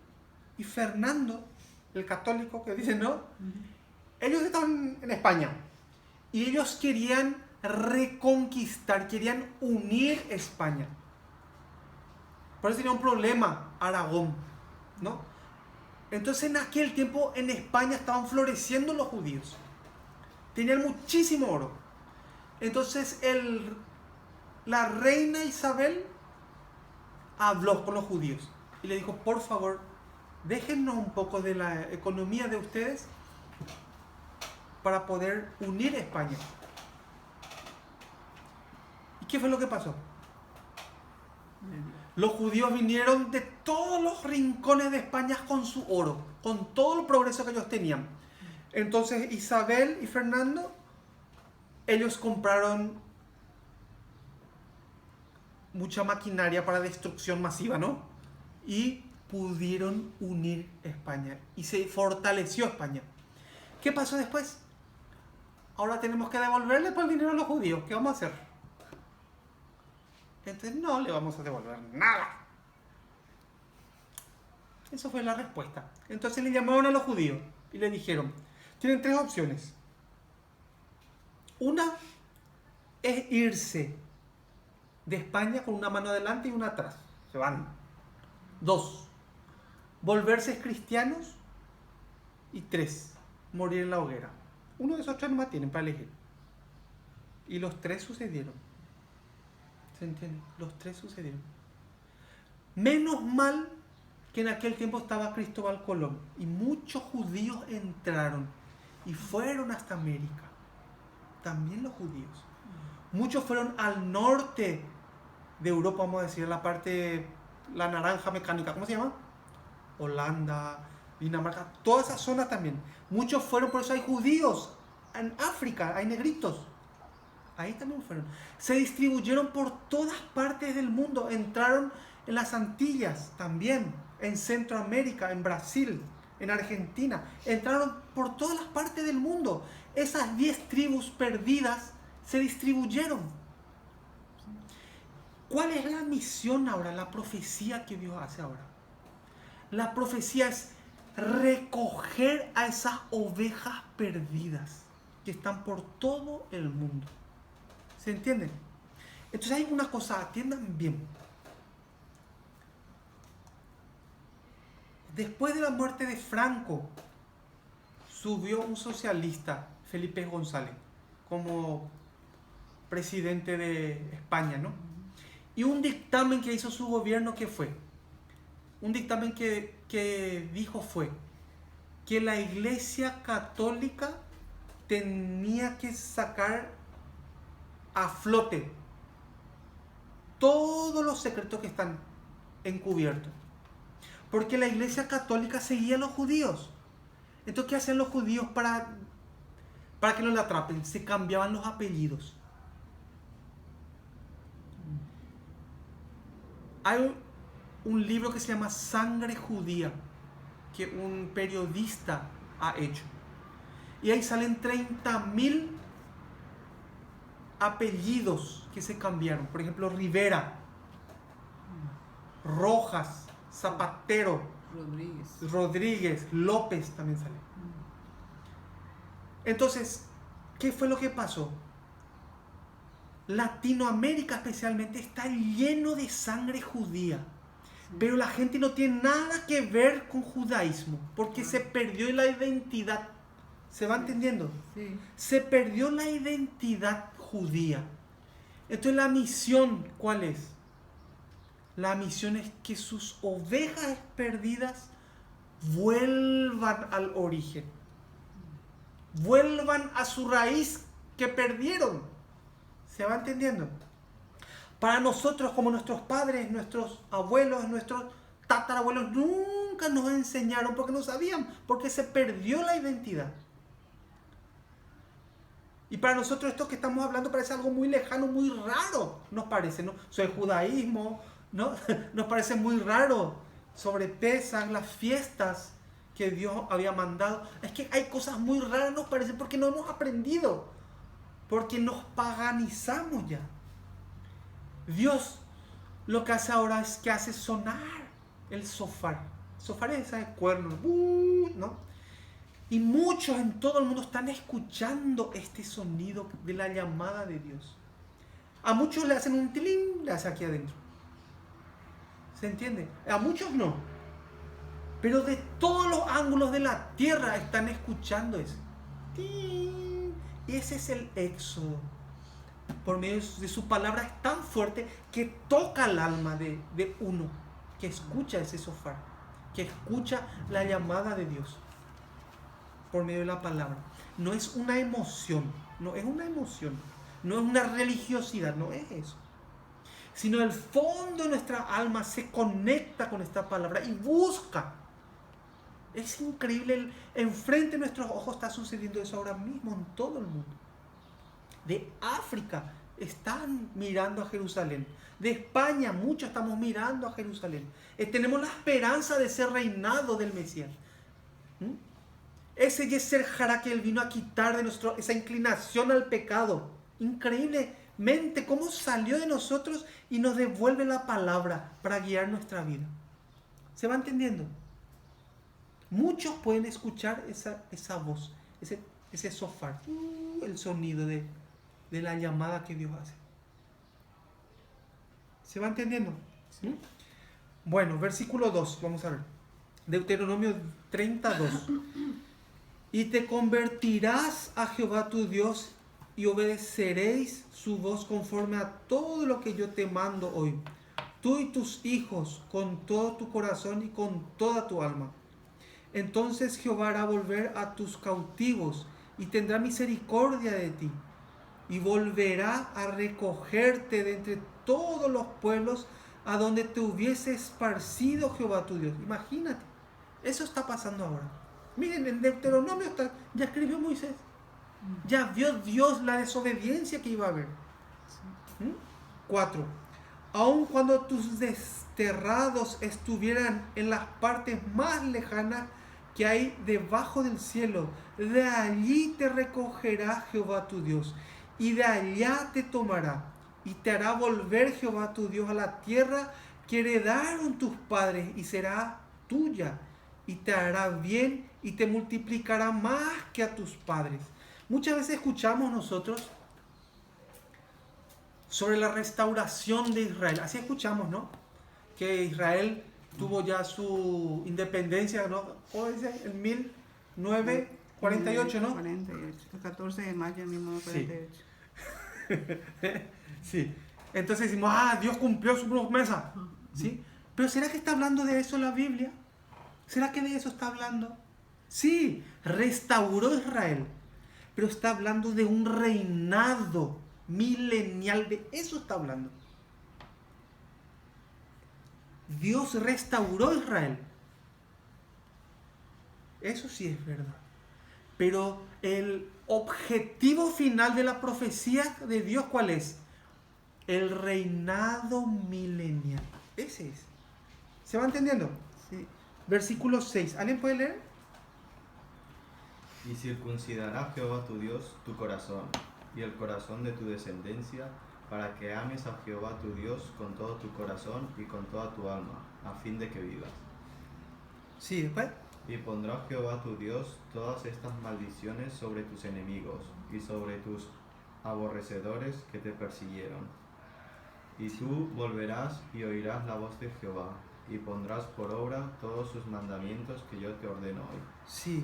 y Fernando, el católico que dicen, ¿no? Ellos estaban en España y ellos querían reconquistar, querían unir España. Por eso tenía un problema Aragón, ¿no? Entonces en aquel tiempo en España estaban floreciendo los judíos. Tenían muchísimo oro. Entonces la reina Isabel habló con los judíos y le dijo, por favor, déjennos un poco de la economía de ustedes para poder unir España. ¿Y qué fue lo que pasó? Los judíos vinieron de todos los rincones de España con su oro, con todo el progreso que ellos tenían. Entonces Isabel y Fernando, ellos compraron mucha maquinaria para destrucción masiva, ¿no? Y pudieron unir España y se fortaleció España. ¿Qué pasó después? Ahora tenemos que devolverle por el dinero a los judíos. ¿Qué vamos a hacer? Entonces no le vamos a devolver nada. Esa fue la respuesta. Entonces le llamaron a los judíos y le dijeron, tienen tres opciones. Una es irse de España con una mano adelante y una atrás. Se van. 2, volverse cristianos. Y 3, morir en la hoguera. Uno de esos tres nomás tienen para elegir. Y los tres sucedieron. ¿Se entiende? Los tres sucedieron. Menos mal que en aquel tiempo estaba Cristóbal Colón y muchos judíos entraron y fueron hasta América. También los judíos. Muchos fueron al norte de Europa, vamos a decir, la parte, la naranja mecánica, ¿cómo se llama? Holanda, Dinamarca, toda esa zona también. Muchos fueron, por eso hay judíos en África, hay negritos. Ahí también fueron. Se distribuyeron por todas partes del mundo. Entraron en las Antillas también, en Centroamérica, en Brasil, en Argentina. Entraron por todas las partes del mundo. Esas 10 tribus perdidas se distribuyeron. ¿Cuál es la misión ahora? La profecía que Dios hace ahora. La profecía es recoger a esas ovejas perdidas que están por todo el mundo. ¿Se entienden? Entonces hay una cosa, atiendan bien. Después de la muerte de Franco, subió un socialista, Felipe González, como presidente de España, ¿no? Y un dictamen que hizo su gobierno, ¿qué fue? Un dictamen que dijo fue que la Iglesia Católica tenía que sacar a flote todos los secretos que están encubiertos. Porque la Iglesia Católica seguía a los judíos. Entonces, ¿qué hacían los judíos para que no la atrapen? Se cambiaban los apellidos. Hay un libro que se llama Sangre Judía, que un periodista ha hecho. Y ahí salen 30.000 apellidos que se cambiaron. Por ejemplo, Rivera, Rojas, Zapatero, Rodríguez, López también sale. Entonces, ¿qué fue lo que pasó? Latinoamérica especialmente está lleno de sangre judía. Pero la gente no tiene nada que ver con judaísmo, porque se perdió la identidad. ¿Se va entendiendo? Sí. Se perdió la identidad judía. Entonces la misión, ¿cuál es? La misión es que sus ovejas perdidas vuelvan al origen. Vuelvan a su raíz que perdieron. ¿Se va entendiendo? Para nosotros, como nuestros padres, nuestros abuelos, nuestros tatarabuelos, nunca nos enseñaron porque no sabían, porque se perdió la identidad. Y para nosotros esto que estamos hablando parece algo muy lejano, muy raro, nos parece, ¿no? Sobre el judaísmo, ¿no? Nos parece muy raro. Sobre Pesaj, las fiestas que Dios había mandado. Es que hay cosas muy raras, nos parece, porque no hemos aprendido. porque nos paganizamos ya. Dios lo que hace ahora es que hace sonar el shofar. Shofar es ese cuerno, ¿no? Y muchos en todo el mundo están escuchando este sonido de la llamada de Dios. A muchos le hacen un tilín, le hace aquí adentro. ¿Se entiende? A muchos no. Pero de todos los ángulos de la tierra están escuchando ese. ¡Tin! Y ese es el éxodo. Por medio de su palabra es tan fuerte que toca el alma de uno que escucha ese shofar, que escucha la llamada de Dios por medio de la palabra. No es una emoción, no es una emoción, no es una religiosidad, no es eso. Sino el fondo de nuestra alma se conecta con esta palabra y busca. Es increíble, enfrente de nuestros ojos está sucediendo eso ahora mismo en todo el mundo. De África están mirando a Jerusalén. De España muchos estamos mirando a Jerusalén. Tenemos la esperanza de ser reinado del Mesías. Ese Yeser Hará que Él vino a quitar de nosotros esa inclinación al pecado. Increíblemente cómo salió de nosotros y nos devuelve la palabra para guiar nuestra vida. ¿Se va entendiendo? Muchos pueden escuchar esa voz, ese shofar, el sonido de la llamada que Dios hace. ¿Se va entendiendo? ¿Sí? Bueno, versículo 2, vamos a ver. Deuteronomio 32. Y te convertirás a Jehová tu Dios y obedeceréis su voz conforme a todo lo que yo te mando hoy, tú y tus hijos, con todo tu corazón y con toda tu alma. Entonces Jehová hará volver a tus cautivos y tendrá misericordia de ti, y volverá a recogerte de entre todos los pueblos a donde te hubiese esparcido Jehová tu Dios. Imagínate, eso está pasando ahora. Miren, en Deuteronomio ya escribió Moisés. Ya vio Dios la desobediencia que iba a haber. 4. Aun cuando tus desterrados estuvieran en las partes más lejanas que hay debajo del cielo, de allí te recogerá Jehová tu Dios, y de allá te tomará, y te hará volver Jehová tu Dios a la tierra que heredaron tus padres, y será tuya, y te hará bien, y te multiplicará más que a tus padres. Muchas veces escuchamos nosotros sobre la restauración de Israel. Así escuchamos, ¿no? Que Israel tuvo ya su independencia, ¿no? ¿Cómo dice? En 1948, ¿no? 48, el 14 de mayo de 1948. Sí. Entonces decimos, Dios cumplió su promesa. ¿Sí? Pero ¿será que está hablando de eso la Biblia? ¿Será que de eso está hablando? Sí, restauró Israel. Pero está hablando de un reinado milenial, de eso está hablando. Dios restauró Israel. Eso sí es verdad. Pero el objetivo final de la profecía de Dios, ¿cuál es? El reinado milenial. Ese es. ¿Se va entendiendo? Sí. Versículo 6. ¿Alguien puede leer? Y circuncidará Jehová tu Dios tu corazón y el corazón de tu descendencia, para que ames a Jehová tu Dios con todo tu corazón y con toda tu alma, a fin de que vivas. Sí, después. Y pondrá Jehová tu Dios todas estas maldiciones sobre tus enemigos y sobre tus aborrecedores que te persiguieron. Y tú volverás y oirás la voz de Jehová, y pondrás por obra todos sus mandamientos que yo te ordeno hoy. Sí.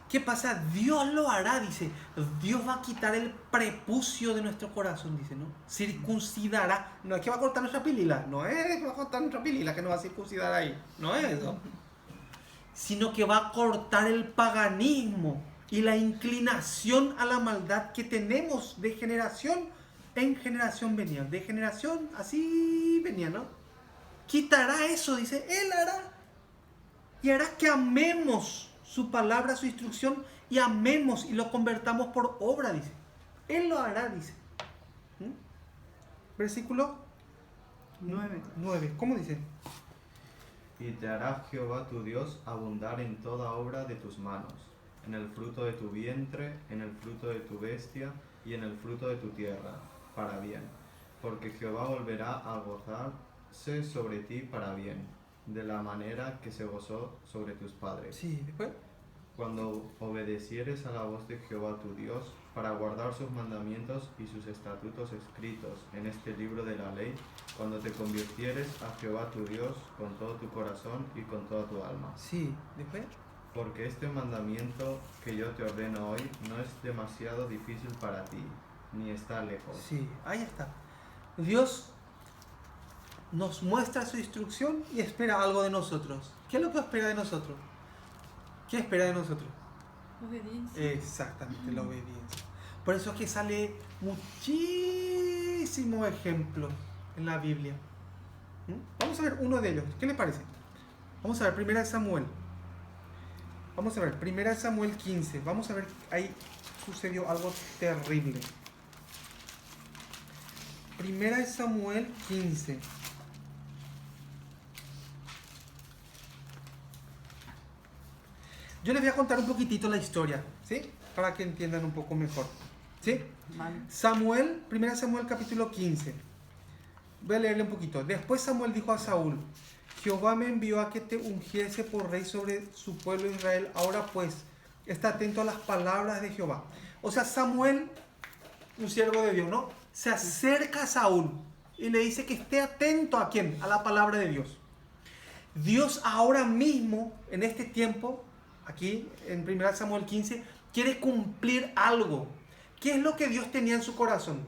¿Qué pasa? Dios lo hará, dice. Dios va a quitar el prepucio de nuestro corazón, dice, ¿no? Circuncidará. No es que va a cortar nuestra pilila. No es que va a cortar nuestra pilila, que nos va a circuncidar ahí. No es eso. Sino que va a cortar el paganismo y la inclinación a la maldad que tenemos de generación en generación venía. De generación así venía, ¿no? Quitará eso, dice. Él hará. Y hará que amemos su palabra, su instrucción, y amemos y lo convertamos por obra, dice. Él lo hará, dice. Versículo 9. ¿Cómo dice? Y te hará Jehová tu Dios abundar en toda obra de tus manos, en el fruto de tu vientre, en el fruto de tu bestia, y en el fruto de tu tierra, para bien. Porque Jehová volverá a gozarse sobre ti para bien, de la manera que se gozó sobre tus padres. Sí, después. Cuando obedecieres a la voz de Jehová tu Dios, para guardar sus mandamientos y sus estatutos escritos en este libro de la ley, cuando te convirtieres a Jehová tu Dios con todo tu corazón y con toda tu alma. Sí, después. Porque este mandamiento que yo te ordeno hoy no es demasiado difícil para ti, ni está lejos. Sí, ahí está. Dios nos muestra su instrucción y espera algo de nosotros. ¿Qué es lo que espera de nosotros? ¿Qué espera de nosotros? Obediencia. Exactamente, la obediencia. Por eso es que sale muchísimos ejemplos en la Biblia. Vamos a ver uno de ellos. ¿Qué le parece? Vamos a ver 1 Samuel. Vamos a ver 1 Samuel 15. Vamos a ver, ahí sucedió algo terrible. 1 Samuel 15. Yo les voy a contar un poquitito la historia, ¿sí? Para que entiendan un poco mejor, ¿sí? Vale. 1 Samuel capítulo 15. Voy a leerle un poquito. Después Samuel dijo a Saúl: Jehová me envió a que te ungiese por rey sobre su pueblo Israel. Ahora pues, está atento a las palabras de Jehová. O sea, Samuel, un siervo de Dios, ¿no? Se acerca a Saúl y le dice que esté atento ¿a quién? A la palabra de Dios. Dios ahora mismo, en este tiempo, aquí en 1 Samuel 15, quiere cumplir algo. ¿Qué es lo que Dios tenía en su corazón?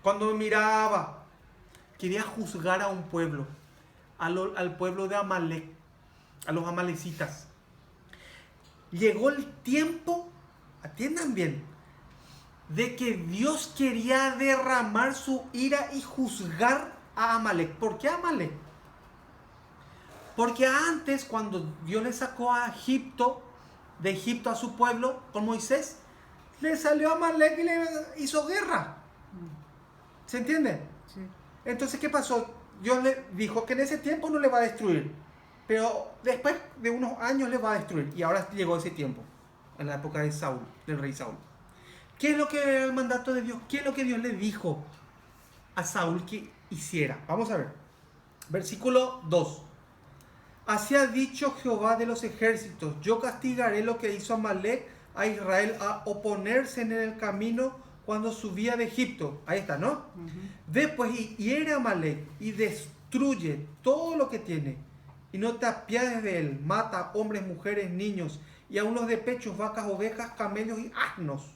Cuando miraba, quería juzgar a un pueblo, al pueblo de Amalek, a los amalecitas. Llegó el tiempo, atiendan bien, de que Dios quería derramar su ira y juzgar a Amalek. ¿Por qué Amalek? Porque antes, cuando Dios le sacó de Egipto a su pueblo con Moisés, le salió a Amalek y le hizo guerra. ¿Se entiende? Sí. Entonces, ¿qué pasó? Dios le dijo que en ese tiempo no le va a destruir, pero después de unos años le va a destruir. Y ahora llegó ese tiempo, en la época de Saúl, del rey Saúl. ¿Qué es lo que era el mandato de Dios? ¿Qué es lo que Dios le dijo a Saúl que hiciera? Vamos a ver. Versículo 2. Así ha dicho Jehová de los ejércitos: yo castigaré lo que hizo Amalek a Israel a oponerse en el camino cuando subía de Egipto. Ahí está, ¿no? Después hiere a Amalek y destruye todo lo que tiene, y no te apiades de él. Mata hombres, mujeres, niños, y aun los de pechos, vacas, ovejas, camellos y asnos.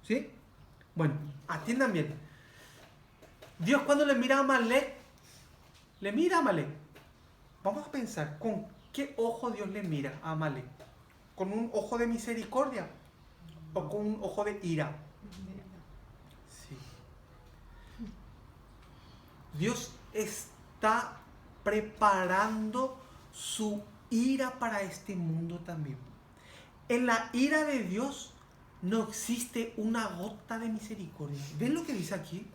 ¿Sí? Bueno, atiendan bien. Dios, cuando le mira a Amalek, vamos a pensar, ¿con qué ojo Dios le mira a Amalek? ¿Con un ojo de misericordia o con un ojo de ira? Sí. Dios está preparando su ira para este mundo también. En la ira de Dios no existe una gota de misericordia. ¿Ven lo que dice aquí?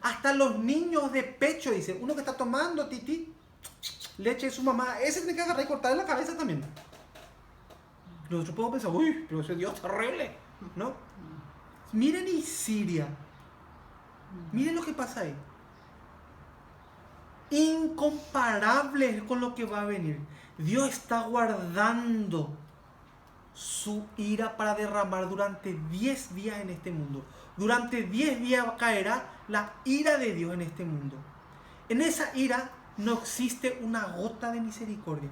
Hasta los niños de pecho, dice, uno que está tomando tití, leche de su mamá, ese tiene que agarrar y cortarle la cabeza también. Nosotros podemos pensar, uy, pero ese Dios es terrible, ¿no? Miren y Siria, miren lo que pasa ahí. Incomparable con lo que va a venir. Dios está guardando su ira para derramar durante 10 días en este mundo. Durante 10 días caerá la ira de Dios en este mundo. En esa ira no existe una gota de misericordia.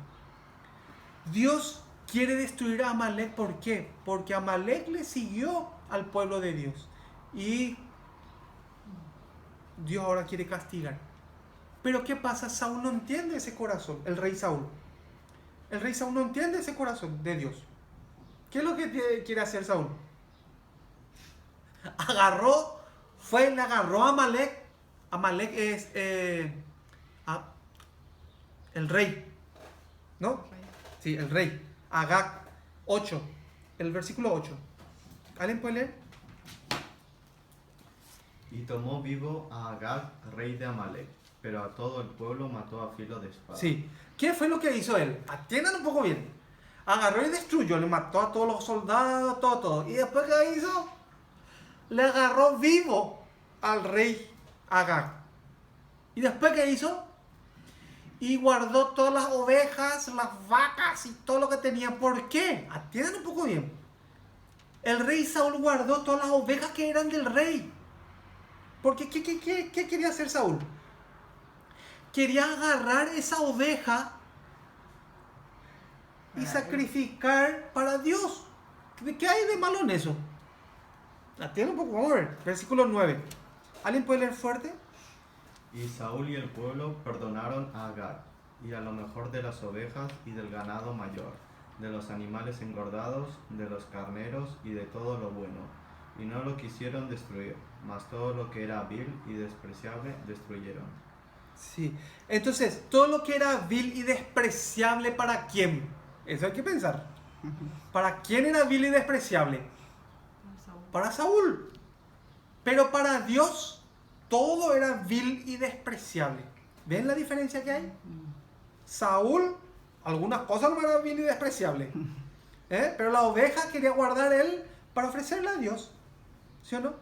Dios quiere destruir a Amalek. ¿Por qué? Porque Amalek le siguió al pueblo de Dios. Y Dios ahora quiere castigar. Pero ¿qué pasa? Saúl no entiende ese corazón. El rey Saúl. El rey Saúl no entiende ese corazón de Dios. ¿Qué es lo que quiere hacer Saúl? Le agarró a Amalek. Amalek es el rey, ¿no? Sí, el rey. Agag 8, el versículo 8. ¿Alguien puede leer? Y tomó vivo a Agag, rey de Amalek, pero a todo el pueblo mató a filo de espada. Sí. ¿Qué fue lo que hizo él? Atiendan un poco bien. Agarró y destruyó, le mató a todos los soldados, todo. ¿Y después qué hizo? le agarró vivo al rey Agag. ¿Y después qué hizo? Y guardó todas las ovejas, las vacas y todo lo que tenía. ¿Por qué? Atiendan un poco bien. El rey Saúl guardó todas las ovejas que eran del rey. Porque ¿qué quería hacer Saúl? Quería agarrar esa oveja y sacrificar para Dios. ¿Qué hay de malo en eso? Atiende un poco, vamos a ver. Versículo 9. ¿Alguien puede leer fuerte? Y Saúl y el pueblo perdonaron a Agag, y a lo mejor de las ovejas y del ganado mayor, de los animales engordados, de los carneros y de todo lo bueno, y no lo quisieron destruir, mas todo lo que era vil y despreciable destruyeron. Sí. Entonces, todo lo que era vil y despreciable, ¿para quién? Eso hay que pensar. ¿Para quién era vil y despreciable? Para Saúl. Pero para Dios, todo era vil y despreciable. ¿Ven la diferencia que hay? Saúl, algunas cosas no eran vil y despreciable. Pero la oveja quería guardar él para ofrecerle a Dios. ¿Sí o no?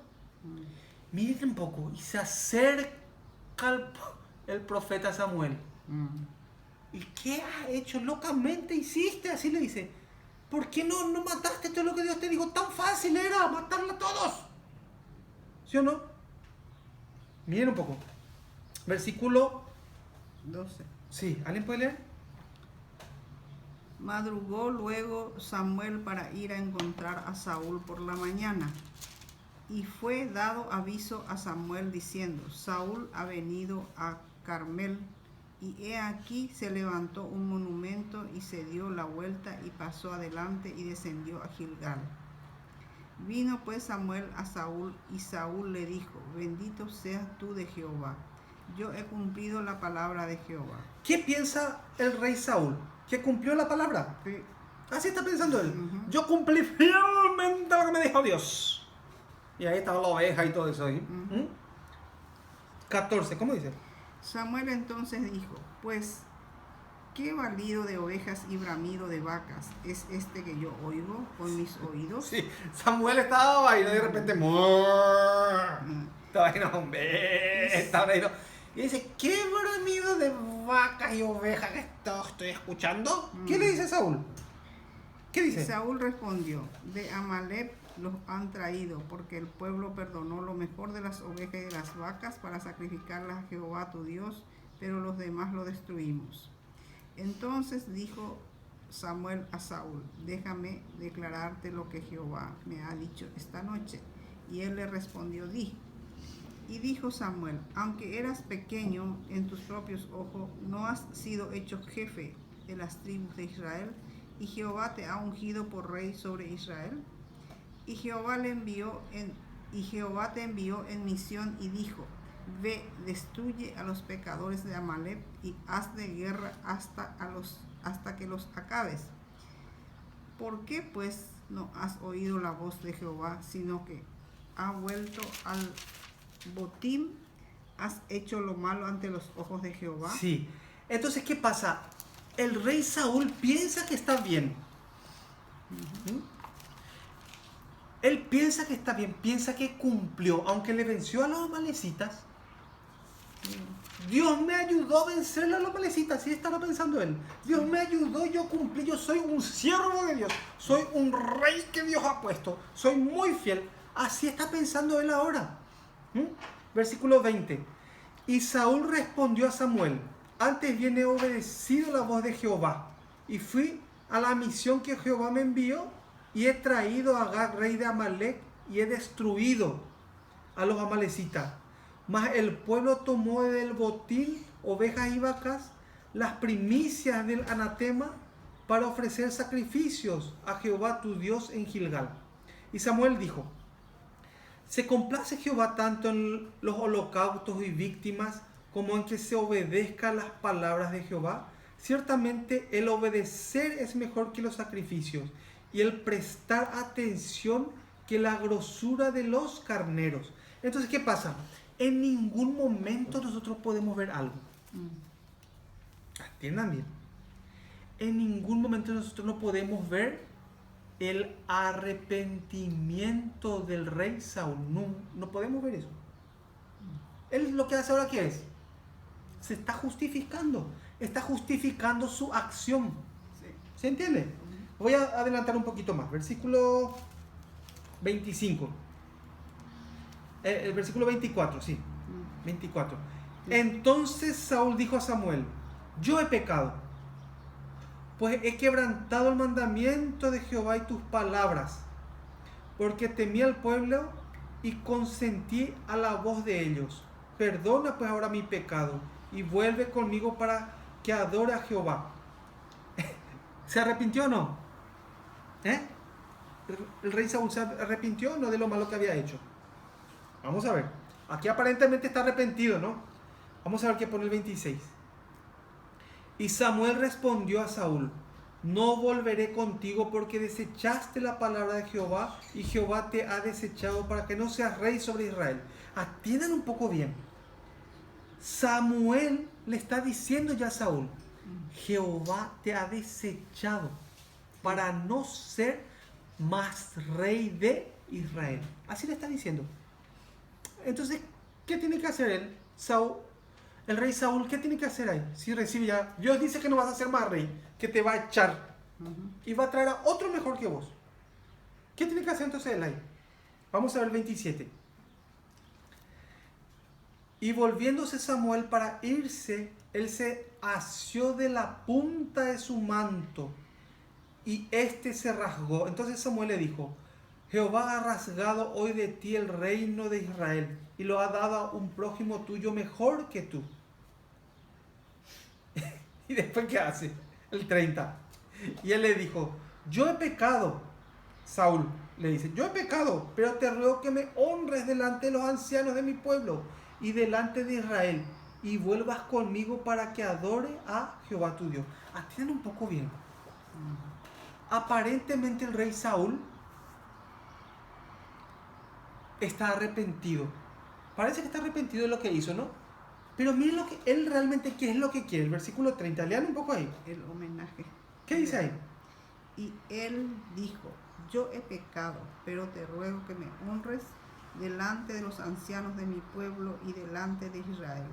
Miren un poco. Y se acerca el profeta Samuel. ¿Y qué has hecho? Locamente hiciste, así le dice. ¿Por qué no mataste todo lo que Dios te dijo? Tan fácil era matarla a todos. ¿Sí o no? Miren un poco. Versículo 12. Sí, ¿alguien puede leer? Madrugó luego Samuel para ir a encontrar a Saúl por la mañana. Y fue dado aviso a Samuel diciendo: Saúl ha venido a Carmel. Y he aquí se levantó un monumento y se dio la vuelta y pasó adelante y descendió a Gilgal. Vino pues Samuel a Saúl y Saúl le dijo: Bendito seas tú de Jehová. Yo he cumplido la palabra de Jehová. ¿Qué piensa el rey Saúl? ¿Que cumplió la palabra? Sí. Así está pensando él. Yo cumplí fielmente lo que me dijo Dios. Y ahí estaba la oveja y todo eso ahí. 14, ¿cómo dice? Samuel entonces dijo: Pues, ¿qué balido de ovejas y bramido de vacas es este que yo oigo con mis oídos? Sí, Samuel estaba ahí, de repente, estaba ahí, no, estaba ahí, no. Y dice: ¿qué bramido de vacas y ovejas que estoy escuchando? ¿Qué le dice Saúl? ¿Qué dice? Y Saúl respondió: De Amalek los han traído, porque el pueblo perdonó lo mejor de las ovejas y de las vacas para sacrificarlas a Jehová tu Dios, pero los demás lo destruimos. Entonces dijo Samuel a Saúl: Déjame declararte lo que Jehová me ha dicho esta noche. Y él le respondió: Di. Y dijo Samuel: Aunque eras pequeño en tus propios ojos, no has sido hecho jefe de las tribus de Israel, y Jehová te ha ungido por rey sobre Israel. Y Jehová te envió en misión y dijo: Ve, destruye a los pecadores de Amalek y haz de guerra hasta que los acabes. ¿Por qué pues no has oído la voz de Jehová, sino que ha vuelto al botín? ¿Has hecho lo malo ante los ojos de Jehová? Sí. Entonces, ¿qué pasa? El rey Saúl piensa que está bien. Él piensa que está bien, piensa que cumplió, aunque le venció a los amalecitas. Dios me ayudó a vencerle a los amalecitas, así estaba pensando él. Dios me ayudó, yo cumplí, yo soy un siervo de Dios, soy un rey que Dios ha puesto, soy muy fiel. Así está pensando él ahora. Versículo 20. Y Saúl respondió a Samuel: Antes bien he obedecido la voz de Jehová, y fui a la misión que Jehová me envió, y he traído a Agag, rey de Amalek, y he destruido a los amalecitas. Mas el pueblo tomó del botín ovejas y vacas, las primicias del anatema, para ofrecer sacrificios a Jehová tu Dios en Gilgal. Y Samuel dijo: ¿Se complace Jehová tanto en los holocaustos y víctimas como en que se obedezca las palabras de Jehová? Ciertamente el obedecer es mejor que los sacrificios, y el prestar atención que la grosura de los carneros. Entonces, ¿qué pasa? En ningún momento nosotros podemos ver algo. Atiendan bien. En ningún momento nosotros no podemos ver el arrepentimiento del rey Saúl. No podemos ver eso. Él lo que hace ahora, ¿qué es? Se está justificando su acción. Sí. ¿Se entiende? Voy a adelantar un poquito más. Versículo 25. El versículo 24, sí. 24. Entonces Saúl dijo a Samuel: yo he pecado, pues he quebrantado el mandamiento de Jehová y tus palabras, porque temí al pueblo y consentí a la voz de ellos. Perdona pues ahora mi pecado y vuelve conmigo para que adore a Jehová. ¿Se arrepintió o no? El rey Saúl se arrepintió o no de lo malo que había hecho. Vamos a ver. Aquí aparentemente está arrepentido, ¿no? Vamos a ver qué pone el 26. Y Samuel respondió a Saúl: no volveré contigo porque desechaste la palabra de Jehová y Jehová te ha desechado para que no seas rey sobre Israel. Atiendan un poco bien. Samuel le está diciendo ya a Saúl: Jehová te ha desechado para no ser más rey de Israel. Así le está diciendo. Entonces, ¿qué tiene que hacer él? El rey Saúl, ¿qué tiene que hacer ahí? Si recibe ya, Dios dice que no vas a ser más rey, que te va a echar y va a traer a otro mejor que vos. ¿Qué tiene que hacer entonces él ahí? Vamos a ver el 27. Y volviéndose Samuel para irse, él se asió de la punta de su manto y éste se rasgó. Entonces Samuel le dijo: Jehová ha rasgado hoy de ti el reino de Israel y lo ha dado a un prójimo tuyo mejor que tú. ¿Y después qué hace? El 30. Y él le dijo: yo he pecado. Saúl le dice: yo he pecado, pero te ruego que me honres delante de los ancianos de mi pueblo y delante de Israel, y vuelvas conmigo para que adore a Jehová tu Dios. Atiendan un poco bien. Aparentemente el rey Saúl está arrepentido. Parece que está arrepentido de lo que hizo, ¿no? Pero miren lo que él realmente, ¿qué es lo que quiere? El versículo 30, lean un poco ahí. El homenaje. ¿Qué dice ahí? Y él dijo: yo he pecado, pero te ruego que me honres delante de los ancianos de mi pueblo y delante de Israel,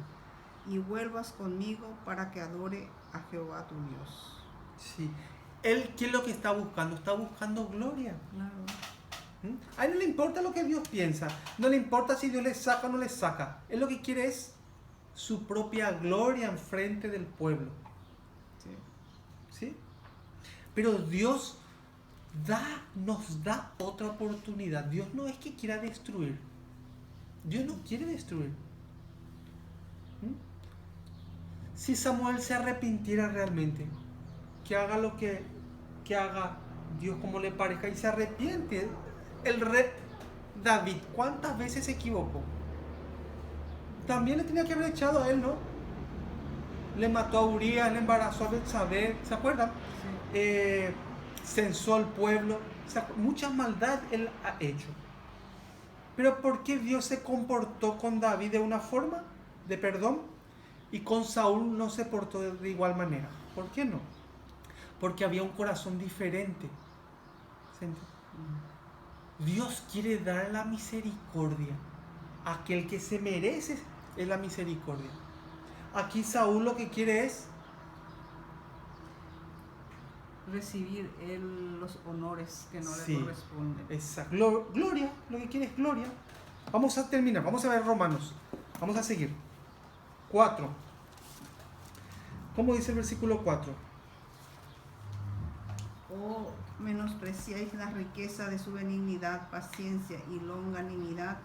y vuelvas conmigo para que adore a Jehová tu Dios. Sí. Él, ¿qué es lo que está buscando? Está buscando gloria. Claro. A él no le importa lo que Dios piensa, no le importa si Dios le saca o no le saca. Él lo que quiere es su propia gloria en frente del pueblo. ¿Sí? Pero Dios nos da otra oportunidad. Dios no es que quiera destruir. Dios no quiere destruir. Si Samuel se arrepintiera realmente, que haga lo que haga Dios como le parezca y se arrepiente. El rey David, ¿cuántas veces se equivocó? También le tenía que haber echado a él, ¿no? Le mató a Urías, le embarazó a Betsabé, ¿se acuerdan? Sí. Censó al pueblo, mucha maldad él ha hecho. Pero ¿por qué Dios se comportó con David de una forma de perdón y con Saúl no se portó de igual manera? ¿Por qué no? Porque había un corazón diferente. Dios quiere dar la misericordia. Aquel que se merece es la misericordia. Aquí Saúl lo que quiere es recibir los honores que no le corresponden. Exacto. Gloria, lo que quiere es gloria. Vamos a terminar, vamos a ver Romanos. Vamos a seguir. 4. ¿Cómo dice el versículo 4? O menospreciáis la riqueza de su benignidad, paciencia y longanimidad,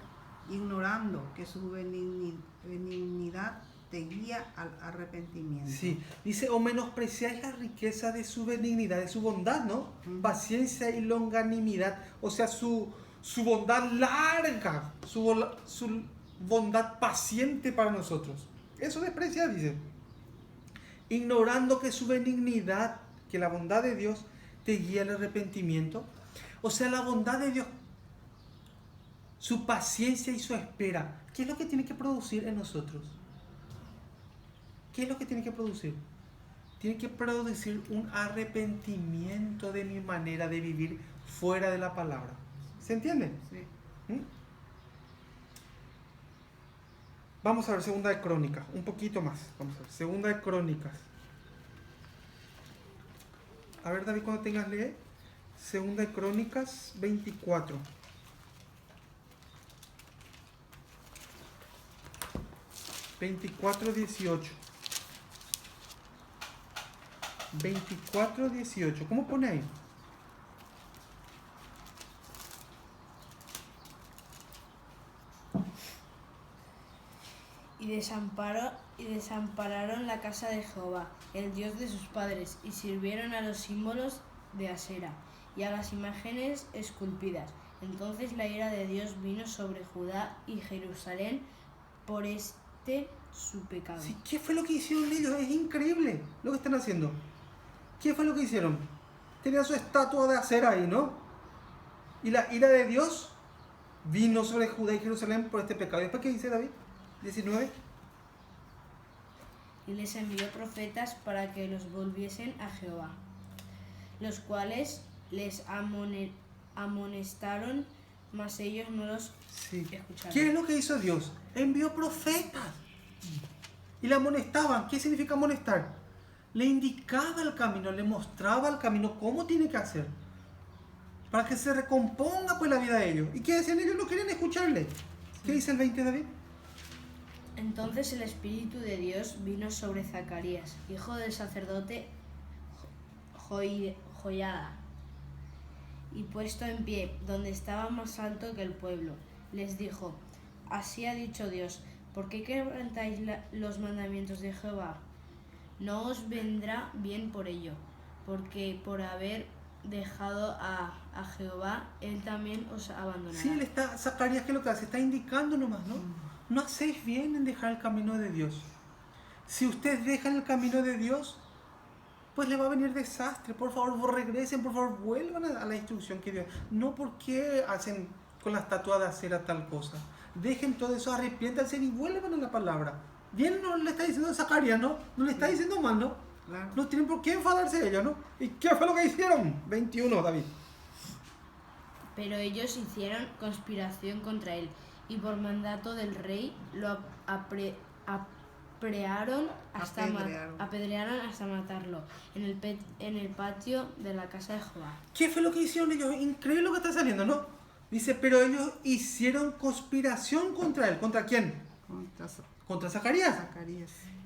ignorando que su benignidad te guía al arrepentimiento. Sí, dice: o menospreciáis la riqueza de su benignidad, de su bondad, ¿no? Paciencia y longanimidad, o sea, su bondad larga, su bondad paciente para nosotros. Eso desprecia, dice. Ignorando que su benignidad, que la bondad de Dios te guía al arrepentimiento. O sea, la bondad de Dios, su paciencia y su espera, ¿qué es lo que tiene que producir en nosotros? ¿Qué es lo que tiene que producir? tiene que producir un arrepentimiento de mi manera de vivir fuera de la palabra. ¿Se entiende? Sí. ¿Mm? Vamos a ver Segunda de Crónicas, un poquito más. Vamos a ver, Segunda de Crónicas. A ver, David, cuando tengas lee. Segunda de Crónicas 24. 24:18. 24:18. ¿Cómo pone ahí? Y desampararon la casa de Jehová, el Dios de sus padres, y sirvieron a los símbolos de Asera y a las imágenes esculpidas. Entonces la ira de Dios vino sobre Judá y Jerusalén por su pecado. Sí, ¿qué fue lo que hicieron ellos? Es increíble lo que están haciendo. ¿Qué fue lo que hicieron? Tenían su estatua de acera ahí, ¿no? Y la ira de Dios vino sobre Judá y Jerusalén por este pecado. ¿Y después qué dice David? 19. Y les envió profetas para que los volviesen a Jehová, los cuales les amonestaron, mas ellos no los escucharon. ¿Qué es lo que hizo Dios? Envió profetas y le amonestaban. ¿Qué significa amonestar? Le indicaba el camino, le mostraba el camino, cómo tiene que hacer, para que se recomponga pues la vida de ellos. ¿Y qué decían ellos? No querían escucharle. ¿Qué dice el 20, David? Entonces el Espíritu de Dios vino sobre Zacarías, hijo del sacerdote Joiada, y puesto en pie, donde estaba más alto que el pueblo, les dijo: Así ha dicho Dios, ¿por qué quebrantáis los mandamientos de Jehová? No os vendrá bien por ello, porque por haber dejado a Jehová, él también os abandonará. Sí, Zacarías, ¿qué es lo que hace? Está indicando nomás, ¿no? No hacéis bien en dejar el camino de Dios. Si ustedes dejan el camino de Dios, pues le va a venir desastre. Por favor, regresen, por favor, vuelvan a la instrucción que Dios. No porque hacen con la estatua de acera tal cosa. Dejen todo eso, arrepiéntanse y vuelvan a la palabra. Bien, no le está diciendo Zacarías, ¿no? No le está diciendo mal, ¿no? Claro. No tienen por qué enfadarse ellos, ¿no? ¿Y qué fue lo que hicieron? 21, David. Pero ellos hicieron conspiración contra él, y por mandato del rey lo apedrearon hasta matarlo en el patio de la casa de Jehová. ¿Qué fue lo que hicieron ellos? Increíble lo que está saliendo, ¿no? Dice, pero ellos hicieron conspiración contra él. ¿Contra quién? Contra Zacarías.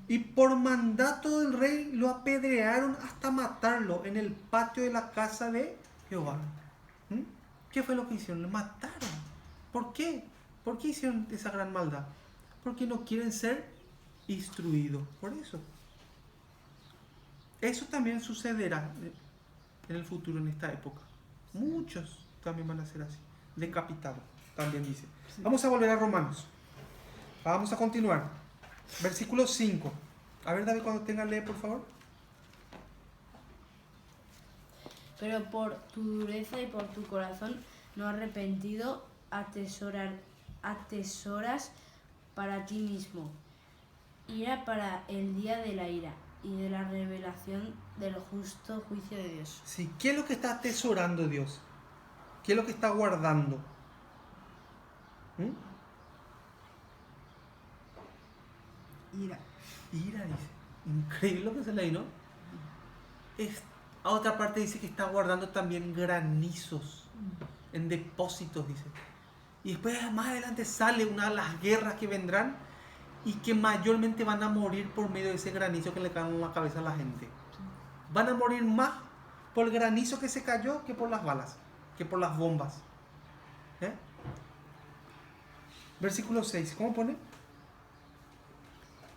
Y por mandato del rey lo apedrearon hasta matarlo en el patio de la casa de Jehová. ¿Mm? ¿Qué fue lo que hicieron? Lo mataron. ¿Por qué? ¿Por qué hicieron esa gran maldad? Porque no quieren ser instruidos. Por eso. Eso también sucederá en el futuro, en esta época. Muchos también van a ser así. Decapitados, también dice. Sí. Vamos a volver a Romanos. Vamos a continuar. Versículo 5. A ver, David, cuando tenga, lee, por favor. Pero por tu dureza y por tu corazón no arrepentido, atesoras para ti mismo ira para el día de la ira y de la revelación del justo juicio de Dios. Sí, ¿qué es lo que está atesorando Dios? ¿Qué es lo que está guardando? Ira, dice. Increíble lo que se lee, ¿no? A otra parte dice que está guardando también granizos en depósitos, dice. Y después más adelante sale una de las guerras que vendrán y que mayormente van a morir por medio de ese granizo que le cae en la cabeza a la gente. Van a morir más por el granizo que se cayó que por las balas, que por las bombas. Versículo 6, ¿cómo pone?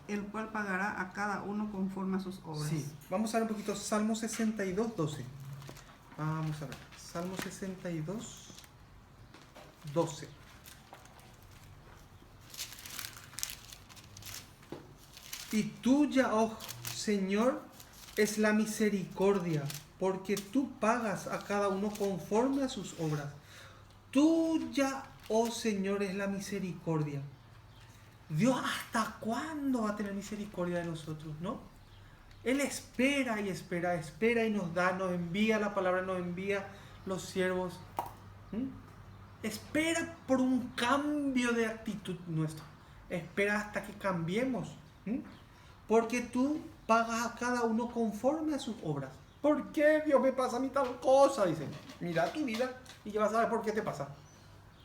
El cual pagará a cada uno conforme a sus obras. Sí, vamos a ver un poquito Salmo 62, 12. Vamos a ver, Salmo 62, 12. Y tuya, oh Señor, es la misericordia, porque tú pagas a cada uno conforme a sus obras. Tuya, oh Señor, es la misericordia. Dios, ¿hasta cuándo va a tener misericordia de nosotros, no? Él espera y espera, espera y nos da, nos envía la palabra, nos envía los siervos. Espera por un cambio de actitud nuestro. Espera hasta que cambiemos. Porque tú pagas a cada uno conforme a sus obras. ¿Por qué Dios me pasa a mí tal cosa? Dice, mira tu vida y ya vas a saber por qué te pasa.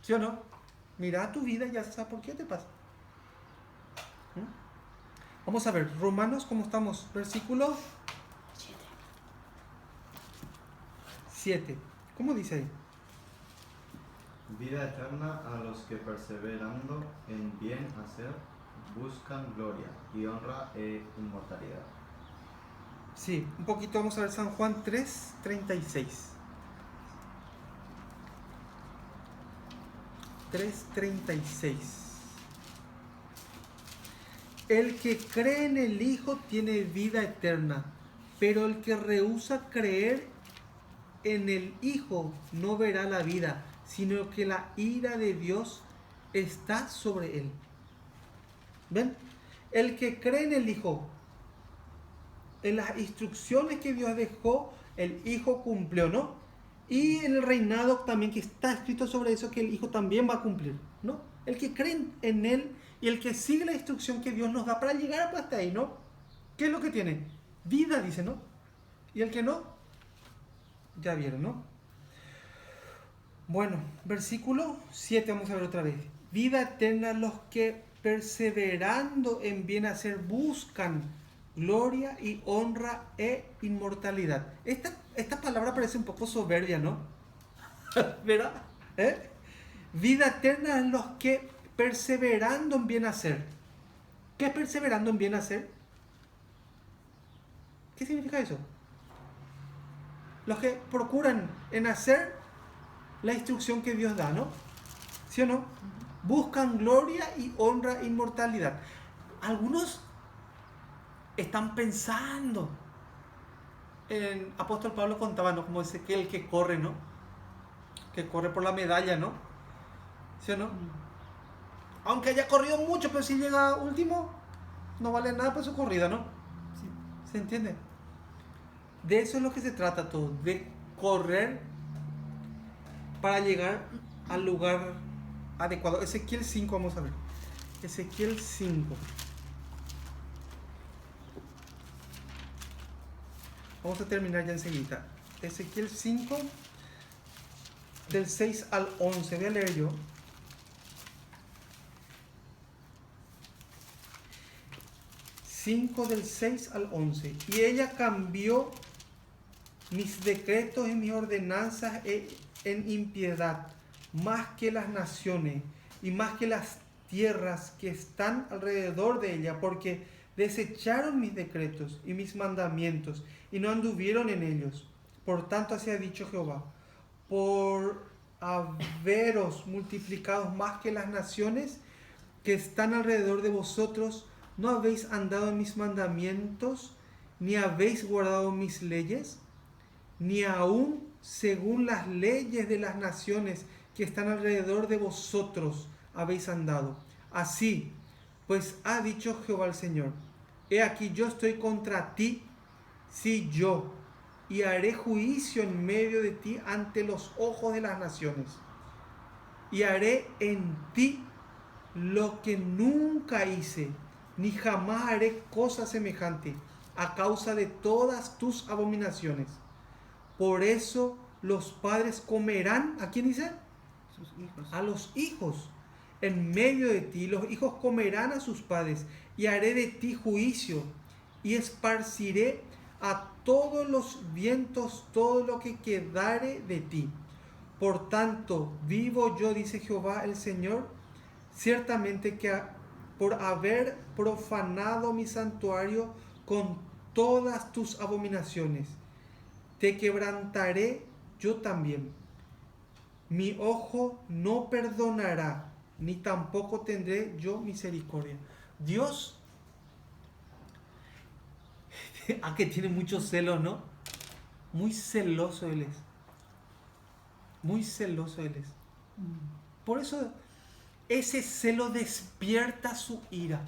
¿Sí o no? Mira tu vida y ya sabes por qué te pasa. Vamos a ver, Romanos, ¿cómo estamos? Versículo 7. ¿Cómo dice ahí? Vida eterna a los que perseverando en bien hacer buscan gloria y honra e inmortalidad. Sí, un poquito vamos a ver San Juan 3:36. 3:36. El que cree en el Hijo tiene vida eterna, pero el que rehúsa creer en el Hijo no verá la vida, sino que la ira de Dios está sobre él. ¿Ven? El que cree en el Hijo, en las instrucciones que Dios dejó, el Hijo cumplió, ¿no? Y en el reinado también que está escrito sobre eso, que el Hijo también va a cumplir, ¿no? El que cree en Él y el que sigue la instrucción que Dios nos da para llegar hasta ahí, ¿no? ¿Qué es lo que tiene? Vida, dice, ¿no? Y el que no, ya vieron, ¿no? Bueno, versículo 7, vamos a ver otra vez. Vida eterna a los que perseverando en bien hacer buscan gloria y honra e inmortalidad. Esta palabra parece un poco soberbia, ¿no? ¿Verdad? Vida eterna a los que perseverando en bien hacer. ¿Qué es perseverando en bien hacer? ¿Qué significa eso? Los que procuran en hacer la instrucción que Dios da, ¿no? ¿Sí o no? Buscan gloria y honra e inmortalidad. Algunos están pensando en, apóstol Pablo contaba, ¿no? Como ese que el que corre, ¿no? Que corre por la medalla, ¿no? ¿Sí o no? Aunque haya corrido mucho, pero si llega último, no vale nada por su corrida, ¿no? Sí. ¿Se entiende? De eso es lo que se trata todo, de correr para llegar al lugar adecuado. Ezequiel 5, vamos a ver. Ezequiel 5. Vamos a terminar ya enseguida. Ezequiel 5, del 6 al 11. Voy a leer yo. Del 6 al 11. Y ella cambió mis decretos y mis ordenanzas en impiedad, más que las naciones y más que las tierras que están alrededor de ella, porque desecharon mis decretos y mis mandamientos y no anduvieron en ellos. Por tanto, así ha dicho Jehová: por haberos multiplicados más que las naciones que están alrededor de vosotros, no habéis andado en mis mandamientos, ni habéis guardado mis leyes, ni aún según las leyes de las naciones que están alrededor de vosotros habéis andado. Así pues ha dicho Jehová el Señor: he aquí yo estoy contra ti, sí yo, y haré juicio en medio de ti ante los ojos de las naciones, y haré en ti lo que nunca hice, ni jamás haré cosa semejante, a causa de todas tus abominaciones. Por eso los padres comerán, ¿a quién dice? Sus hijos. A los hijos en medio de ti, los hijos comerán a sus padres, y haré de ti juicio, y esparciré a todos los vientos todo lo que quedare de ti. Por tanto, vivo yo, dice Jehová el Señor, ciertamente que por haber profanado mi santuario con todas tus abominaciones, te quebrantaré yo también. Mi ojo no perdonará, ni tampoco tendré yo misericordia. Dios, a que tiene mucho celo, ¿no? Muy celoso Él es. Muy celoso Él es. Por eso ese celo despierta su ira.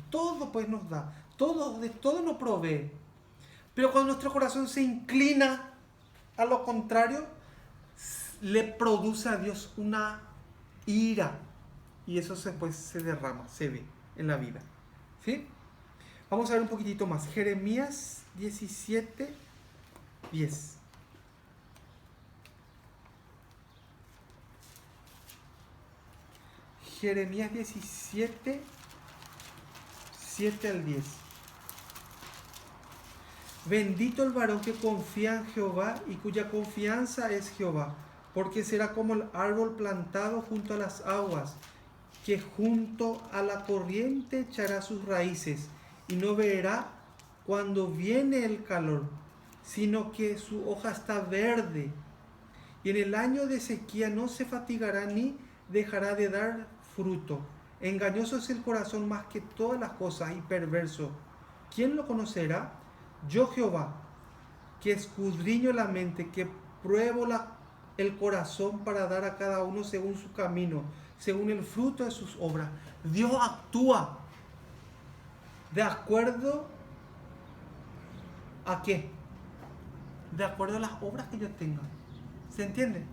Todo pues nos da, todo, de todo nos provee. Pero cuando nuestro corazón se inclina a lo contrario, le produce a Dios una ira. Y eso después se derrama, se ve en la vida. ¿Sí? Vamos a ver un poquitito más. Jeremías 17, 10. Jeremías 17, 7 al 10. Bendito el varón que confía en Jehová y cuya confianza es Jehová, porque será como el árbol plantado junto a las aguas, que junto a la corriente echará sus raíces y no verá cuando viene el calor, sino que su hoja está verde. Y en el año de sequía no se fatigará ni dejará de dar fruto. Engañoso es el corazón más que todas las cosas y perverso. ¿Quién lo conocerá? Yo Jehová, que escudriño la mente, que pruebo el corazón para dar a cada uno según su camino, según el fruto de sus obras. Dios actúa de acuerdo a qué? De acuerdo a las obras que yo tenga. ¿Se entiende?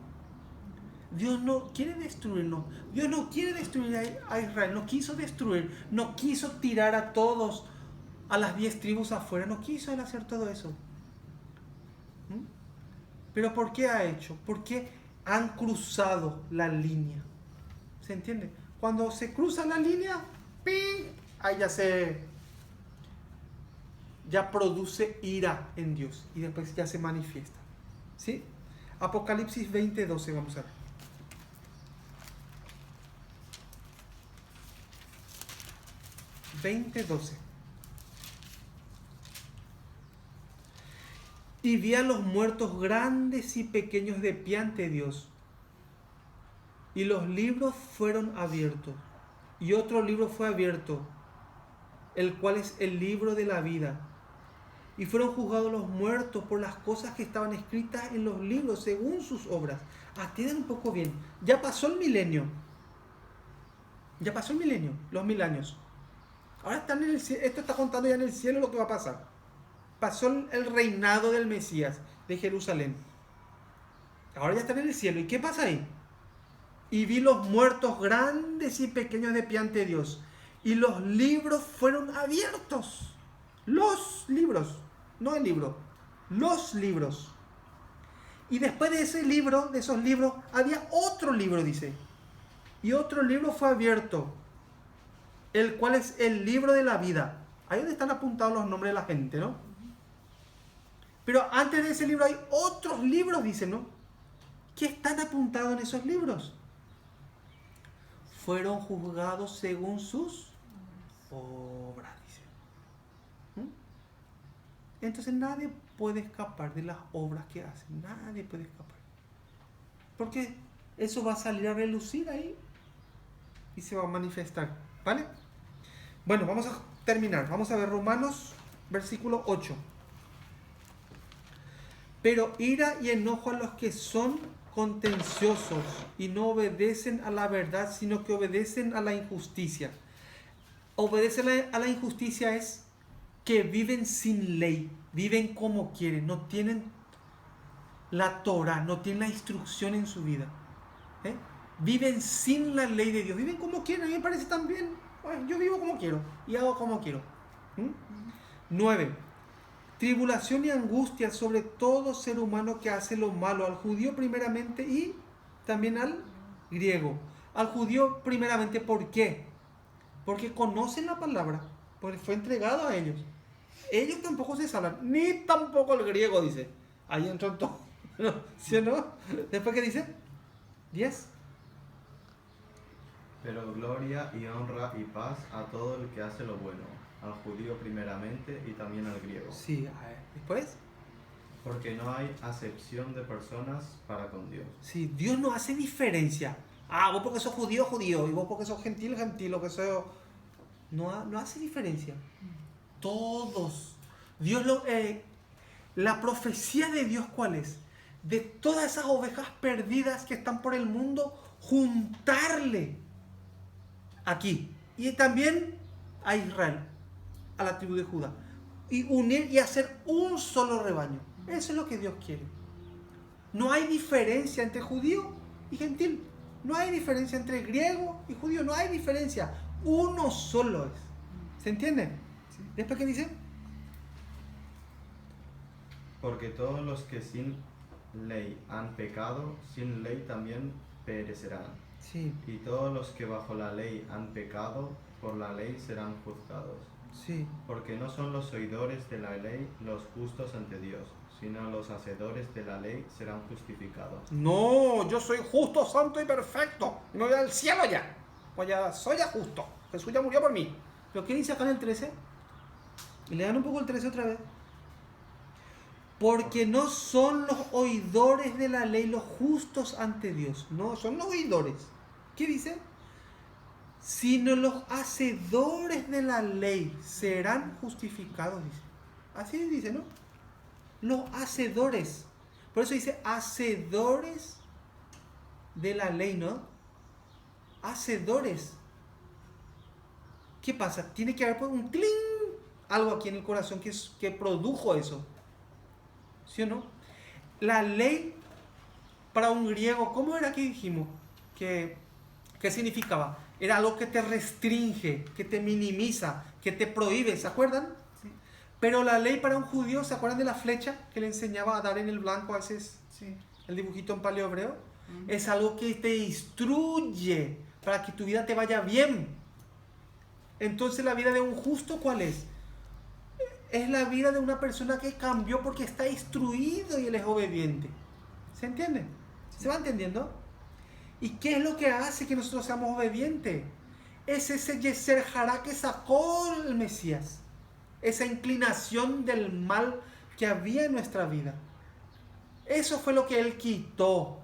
Dios no quiere destruirnos. Dios no quiere destruir a Israel. No quiso destruir. No quiso tirar a todos, a las 10 tribus afuera. No quiso él hacer todo eso. ¿Pero por qué ha hecho? Porque han cruzado la línea. ¿Se entiende? Cuando se cruza la línea, ¡ping!, ahí ya produce ira en Dios. Y después ya se manifiesta. ¿Sí? Apocalipsis 20, 12, vamos a ver. Y vi a los muertos grandes y pequeños de pie ante Dios. Y los libros fueron abiertos. Y otro libro fue abierto, el cual es el libro de la vida. Y fueron juzgados los muertos por las cosas que estaban escritas en los libros según sus obras. Atiendan un poco bien. Ya pasó el milenio. Los 1000 años. Ahora están en el cielo. Esto está contando ya en el cielo lo que va a pasar. Pasó el reinado del Mesías de Jerusalén. Ahora ya están en el cielo. ¿Y qué pasa ahí? Y vi los muertos grandes y pequeños de pie ante Dios. Y los libros fueron abiertos. Los libros. No el libro. Los libros. Y después de ese libro, de esos libros, había otro libro, dice. Y otro libro fue abierto, el cual es el libro de la vida. Ahí donde están apuntados los nombres de la gente, ¿no? Pero antes de ese libro hay otros libros, dice, ¿no? ¿Qué están apuntados en esos libros? Fueron juzgados según sus obras, dice. Entonces nadie puede escapar de las obras que hacen. Nadie puede escapar. Porque eso va a salir a relucir ahí y se va a manifestar. ¿Vale? Bueno, vamos a terminar. Vamos a ver Romanos, versículo 8. Pero ira y enojo a los que son contenciosos y no obedecen a la verdad, sino que obedecen a la injusticia. Obedecer a la injusticia es que viven sin ley, viven como quieren, no tienen la Torah, no tienen la instrucción en su vida. Viven sin la ley de Dios, viven como quieren. A mí me parece tan bien. Yo vivo como quiero y hago como quiero. 9. Tribulación y angustia sobre todo ser humano que hace lo malo, al judío primeramente y también al griego. Al judío primeramente, ¿por qué? Porque conocen la palabra, porque fue entregado a ellos. Ellos tampoco se salvan, ni tampoco el griego, dice. Ahí entró todo. ¿Sí o no? Después, ¿qué dice? 10. Pero gloria y honra y paz a todo el que hace lo bueno, al judío primeramente y también al griego. Sí, después. Porque no hay acepción de personas para con Dios. Sí, Dios no hace diferencia. Vos porque sos judío, judío, y vos porque sos gentil, gentil, o que sos... No hace diferencia. Todos. Dios la profecía de Dios, ¿cuál es? De todas esas ovejas perdidas que están por el mundo, juntarle aquí. Y también a Israel, a la tribu de Judá. y unir y hacer un solo rebaño. Eso es lo que Dios quiere. No hay diferencia entre judío y gentil. No hay diferencia entre griego y judío. No hay diferencia. Uno solo es. ¿Se entiende? Sí. ¿Después qué dice? Porque todos los que sin ley han pecado, sin ley también perecerán. Sí, Y todos los que bajo la ley han pecado, por la ley serán juzgados. sí. Porque no son los oidores de la ley los justos ante Dios, sino los hacedores de la ley serán justificados. No, yo soy justo, santo y perfecto. Me voy al cielo ya. Pues ya soy ya justo. Jesús ya murió por mí. ¿Pero qué dice acá en el 13? Y le dan un poco el 13 otra vez. Porque no son los oidores de la ley los justos ante Dios. No, son los oidores. ¿Qué dice? Sino los hacedores de la ley serán justificados, dice. Así dice, ¿no? Los hacedores. Por eso dice hacedores de la ley, ¿no? Hacedores. ¿Qué pasa? Tiene que haber un cling, algo aquí en el corazón que produjo eso. ¿Sí o no? La ley para un griego, ¿cómo era que dijimos? ¿Qué significaba? Era algo que te restringe, que te minimiza, que te prohíbe, ¿se acuerdan? Sí. Pero la ley para un judío, ¿se acuerdan de la flecha que le enseñaba a dar en el blanco a veces? Sí. El dibujito en paleohebreo. Ujú. Es algo que te instruye para que tu vida te vaya bien. Entonces, la vida de un justo, ¿cuál es? Es la vida de una persona que cambió porque está instruido y él es obediente. ¿Se entiende? ¿Se va entendiendo? ¿Y qué es lo que hace que nosotros seamos obedientes? Es ese Yeser Hará que sacó el Mesías. Esa inclinación del mal que había en nuestra vida. Eso fue lo que él quitó.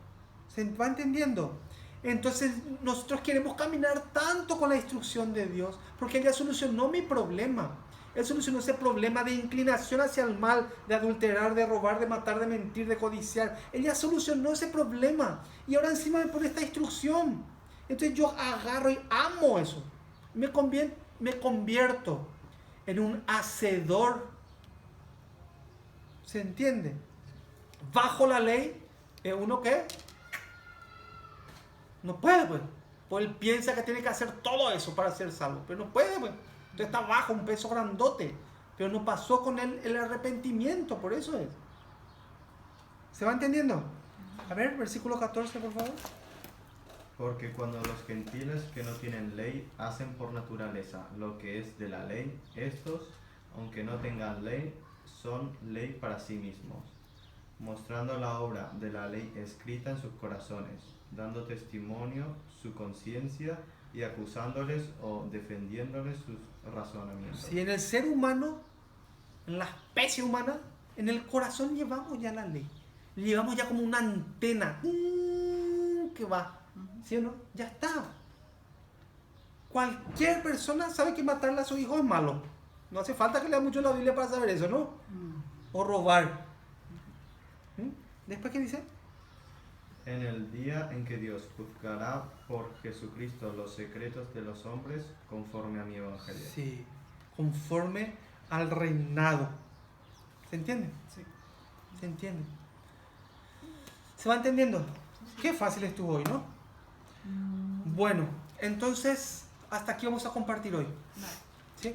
¿Se va entendiendo? Entonces nosotros queremos caminar tanto con la instrucción de Dios porque Él ya solucionó mi problema. Él solucionó ese problema de inclinación hacia el mal, de adulterar, de robar, de matar, de mentir, de codiciar. Él ya solucionó ese problema. Y ahora encima me pone esta instrucción. Entonces yo agarro y amo eso. Me convierto en un hacedor. ¿Se entiende? Bajo la ley, ¿es uno qué? No puede, pues. Pues él piensa que tiene que hacer todo eso para ser salvo. Pero no puede, pues. Entonces está bajo un peso grandote. Pero no pasó con él el arrepentimiento, por eso es. ¿Se va entendiendo? A ver, versículo 14, por favor. Porque cuando los gentiles que no tienen ley hacen por naturaleza lo que es de la ley, estos, aunque no tengan ley, son ley para sí mismos, mostrando la obra de la ley escrita en sus corazones, dando testimonio su conciencia y acusándoles o defendiéndoles sus razonamientos. Si en el ser humano, en la especie humana, en el corazón llevamos ya la ley. Llevamos ya como una antena que va. ¿Sí o no? Ya está. Cualquier persona sabe que matarle a su hijo es malo. No hace falta que lea mucho la Biblia para saber eso, ¿no? O robar. ¿Después qué dice? En el día en que Dios juzgará por Jesucristo los secretos de los hombres conforme a mi evangelio. Sí, conforme al reinado. ¿Se entiende? Sí. ¿Se entiende? ¿Se va entendiendo? Qué fácil estuvo hoy, ¿no? Bueno, entonces hasta aquí vamos a compartir hoy. Vale. ¿Sí?